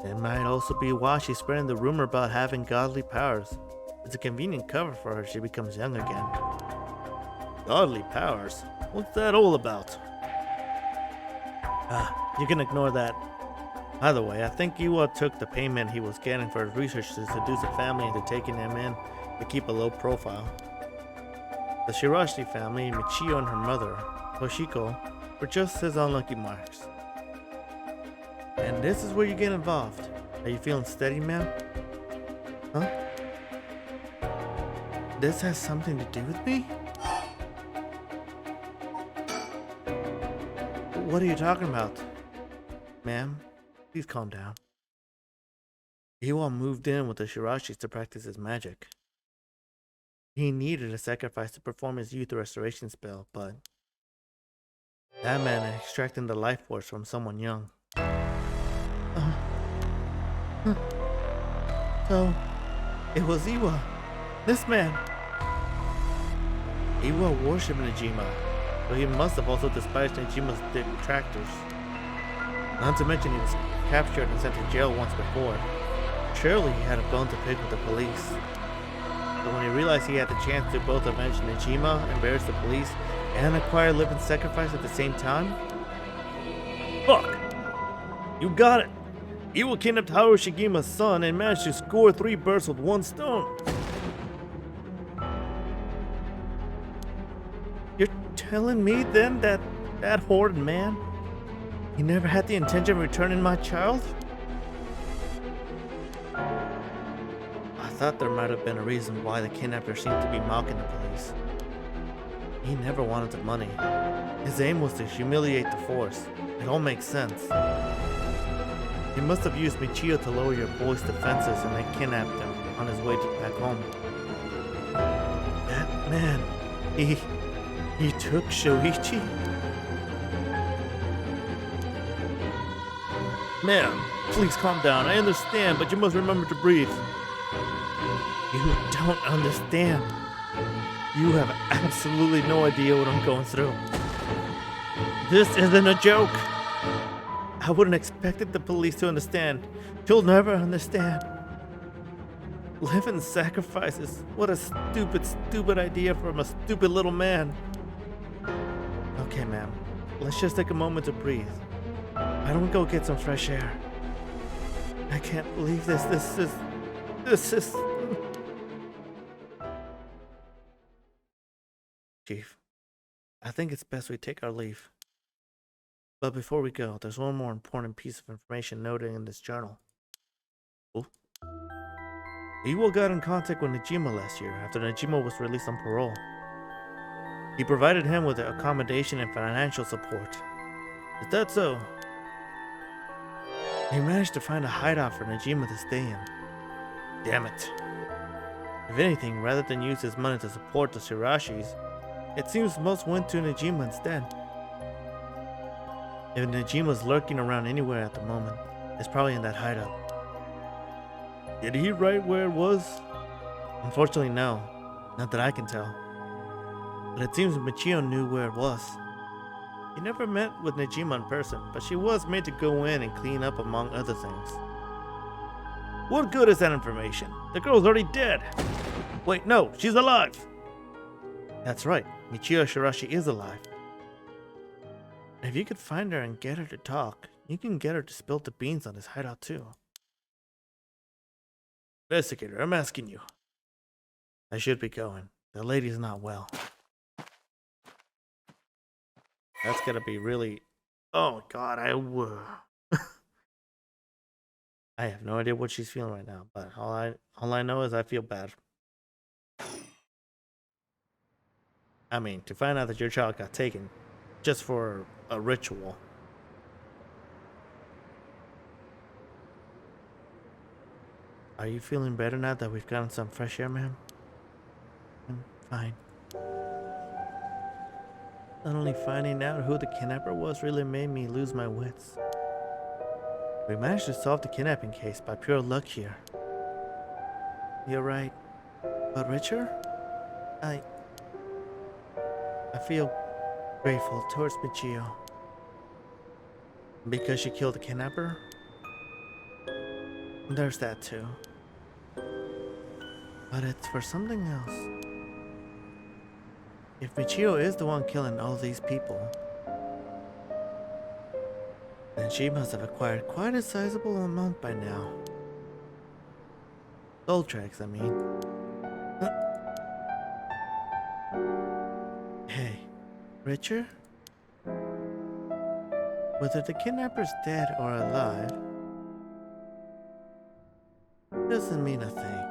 S1: It might also be why she's spreading the rumor about having godly powers. It's a convenient cover for her if she becomes young again. Godly powers? What's that all about? You can ignore that. By the way, I think Iwa took the payment he was getting for his research to seduce a family into taking him in to keep a low profile. The Shirashi family, Michio and her mother, Toshiko, were just his unlucky marks. And this is where you get involved. Are you feeling steady, ma'am? Huh? This has something to do with me? What are you talking about? Ma'am, please calm down. Iwa moved in with the Shirashis to practice his magic. He needed a sacrifice to perform his youth restoration spell, but that meant extracting the life force from someone young. So, it was Iwa. This man. Iwa worshipped Shigima, but he must have also despised Shigima's detractors. Not to mention he was captured and sent to jail once before. Surely he had a bone to pick with the police. But when he realized he had the chance to both avenge Shigima, embarrass the police, and acquire living sacrifice at the same time? Fuck! You got it! Iwa kidnapped Haru Shigima's son and managed to score 3 birds with 1 stone. You're telling me then that horrid man, he never had the intention of returning my child? I thought there might have been a reason why the kidnapper seemed to be mocking the police. He never wanted the money. His aim was to humiliate the force. It all makes sense. He must have used Michio to lower your boy's defenses and then kidnapped him on his way back home. That man, he took Shoichi? Ma'am, please calm down. I understand, but you must remember to breathe. You don't understand. You have absolutely no idea what I'm going through. This isn't a joke. I wouldn't expect the police to understand. You'll never understand. Living sacrifices. What a stupid idea from a stupid little man. Okay, ma'am. Let's just take a moment to breathe. Why don't we go get some fresh air? I can't believe this. This is... Chief, I think it's best we take our leave. But before we go, there's one more important piece of information noted in this journal. Ooh. Iwo got in contact with Najima last year after Najima was released on parole. He provided him with accommodation and financial support. Is that so? He managed to find a hideout for Najima to stay in. Damn it. If anything, rather than use his money to support the Shirashis, it seems most went to Najima instead. If Najima's lurking around anywhere at the moment, it's probably in that hideout. Did he write where it was? Unfortunately, no. Not that I can tell. But it seems Michio knew where it was. He never met with Najima in person, but she was made to go in and clean up among other things. What good is that information? The girl's already dead. Wait, no, she's alive. That's right, Michio Shirashi is alive. If you could find her and get her to talk, you can get her to spill the beans on this hideout too. Investigator, I'm asking you. I should be going. The lady's not well. That's gotta be really... Oh god, I have no idea what she's feeling right now, but all I know is I feel bad. I mean, to find out that your child got taken just for a ritual. Are you feeling better now that we've gotten some fresh air, ma'am? I'm fine. Suddenly finding out who the kidnapper was really made me lose my wits. We managed to solve the kidnapping case by pure luck here. You're right. But Richard? I feel grateful towards Michio. Because she killed the kidnapper? There's that too. But it's for something else. If Michio is the one killing all these people, then she must have acquired quite a sizable amount by now. Soul tracks, I mean. Hey, Richard? Whether the kidnapper's dead or alive doesn't mean a thing.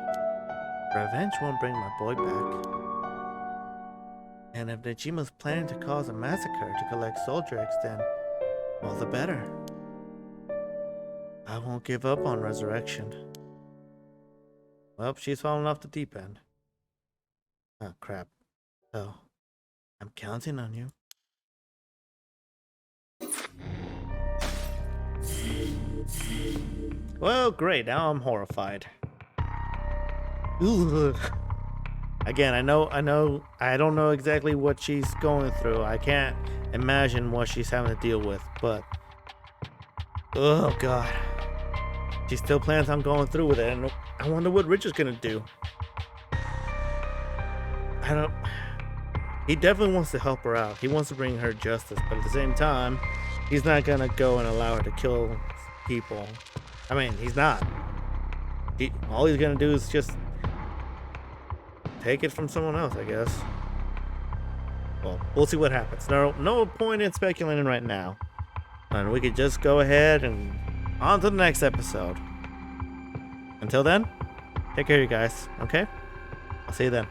S1: Revenge won't bring my boy back. And if Najima's planning to cause a massacre to collect soul tracks, then all the better. I won't give up on Resurrection. Well, she's fallen off the deep end. Oh, crap. So, I'm counting on you. Well, great. Now I'm horrified. Ugh. Again, I don't know exactly what she's going through. I can't imagine what she's having to deal with, but... Oh, God. She still plans on going through with it, and I wonder what Richard's gonna do. He definitely wants to help her out. He wants to bring her justice, but at the same time, he's not gonna go and allow her to kill people. I mean, he's not. All he's gonna do is just take it from someone else, I guess. Well, we'll see what happens. No point in speculating right now. And we could just go ahead and on to the next episode. Until then, take care, you guys. Okay? I'll see you then.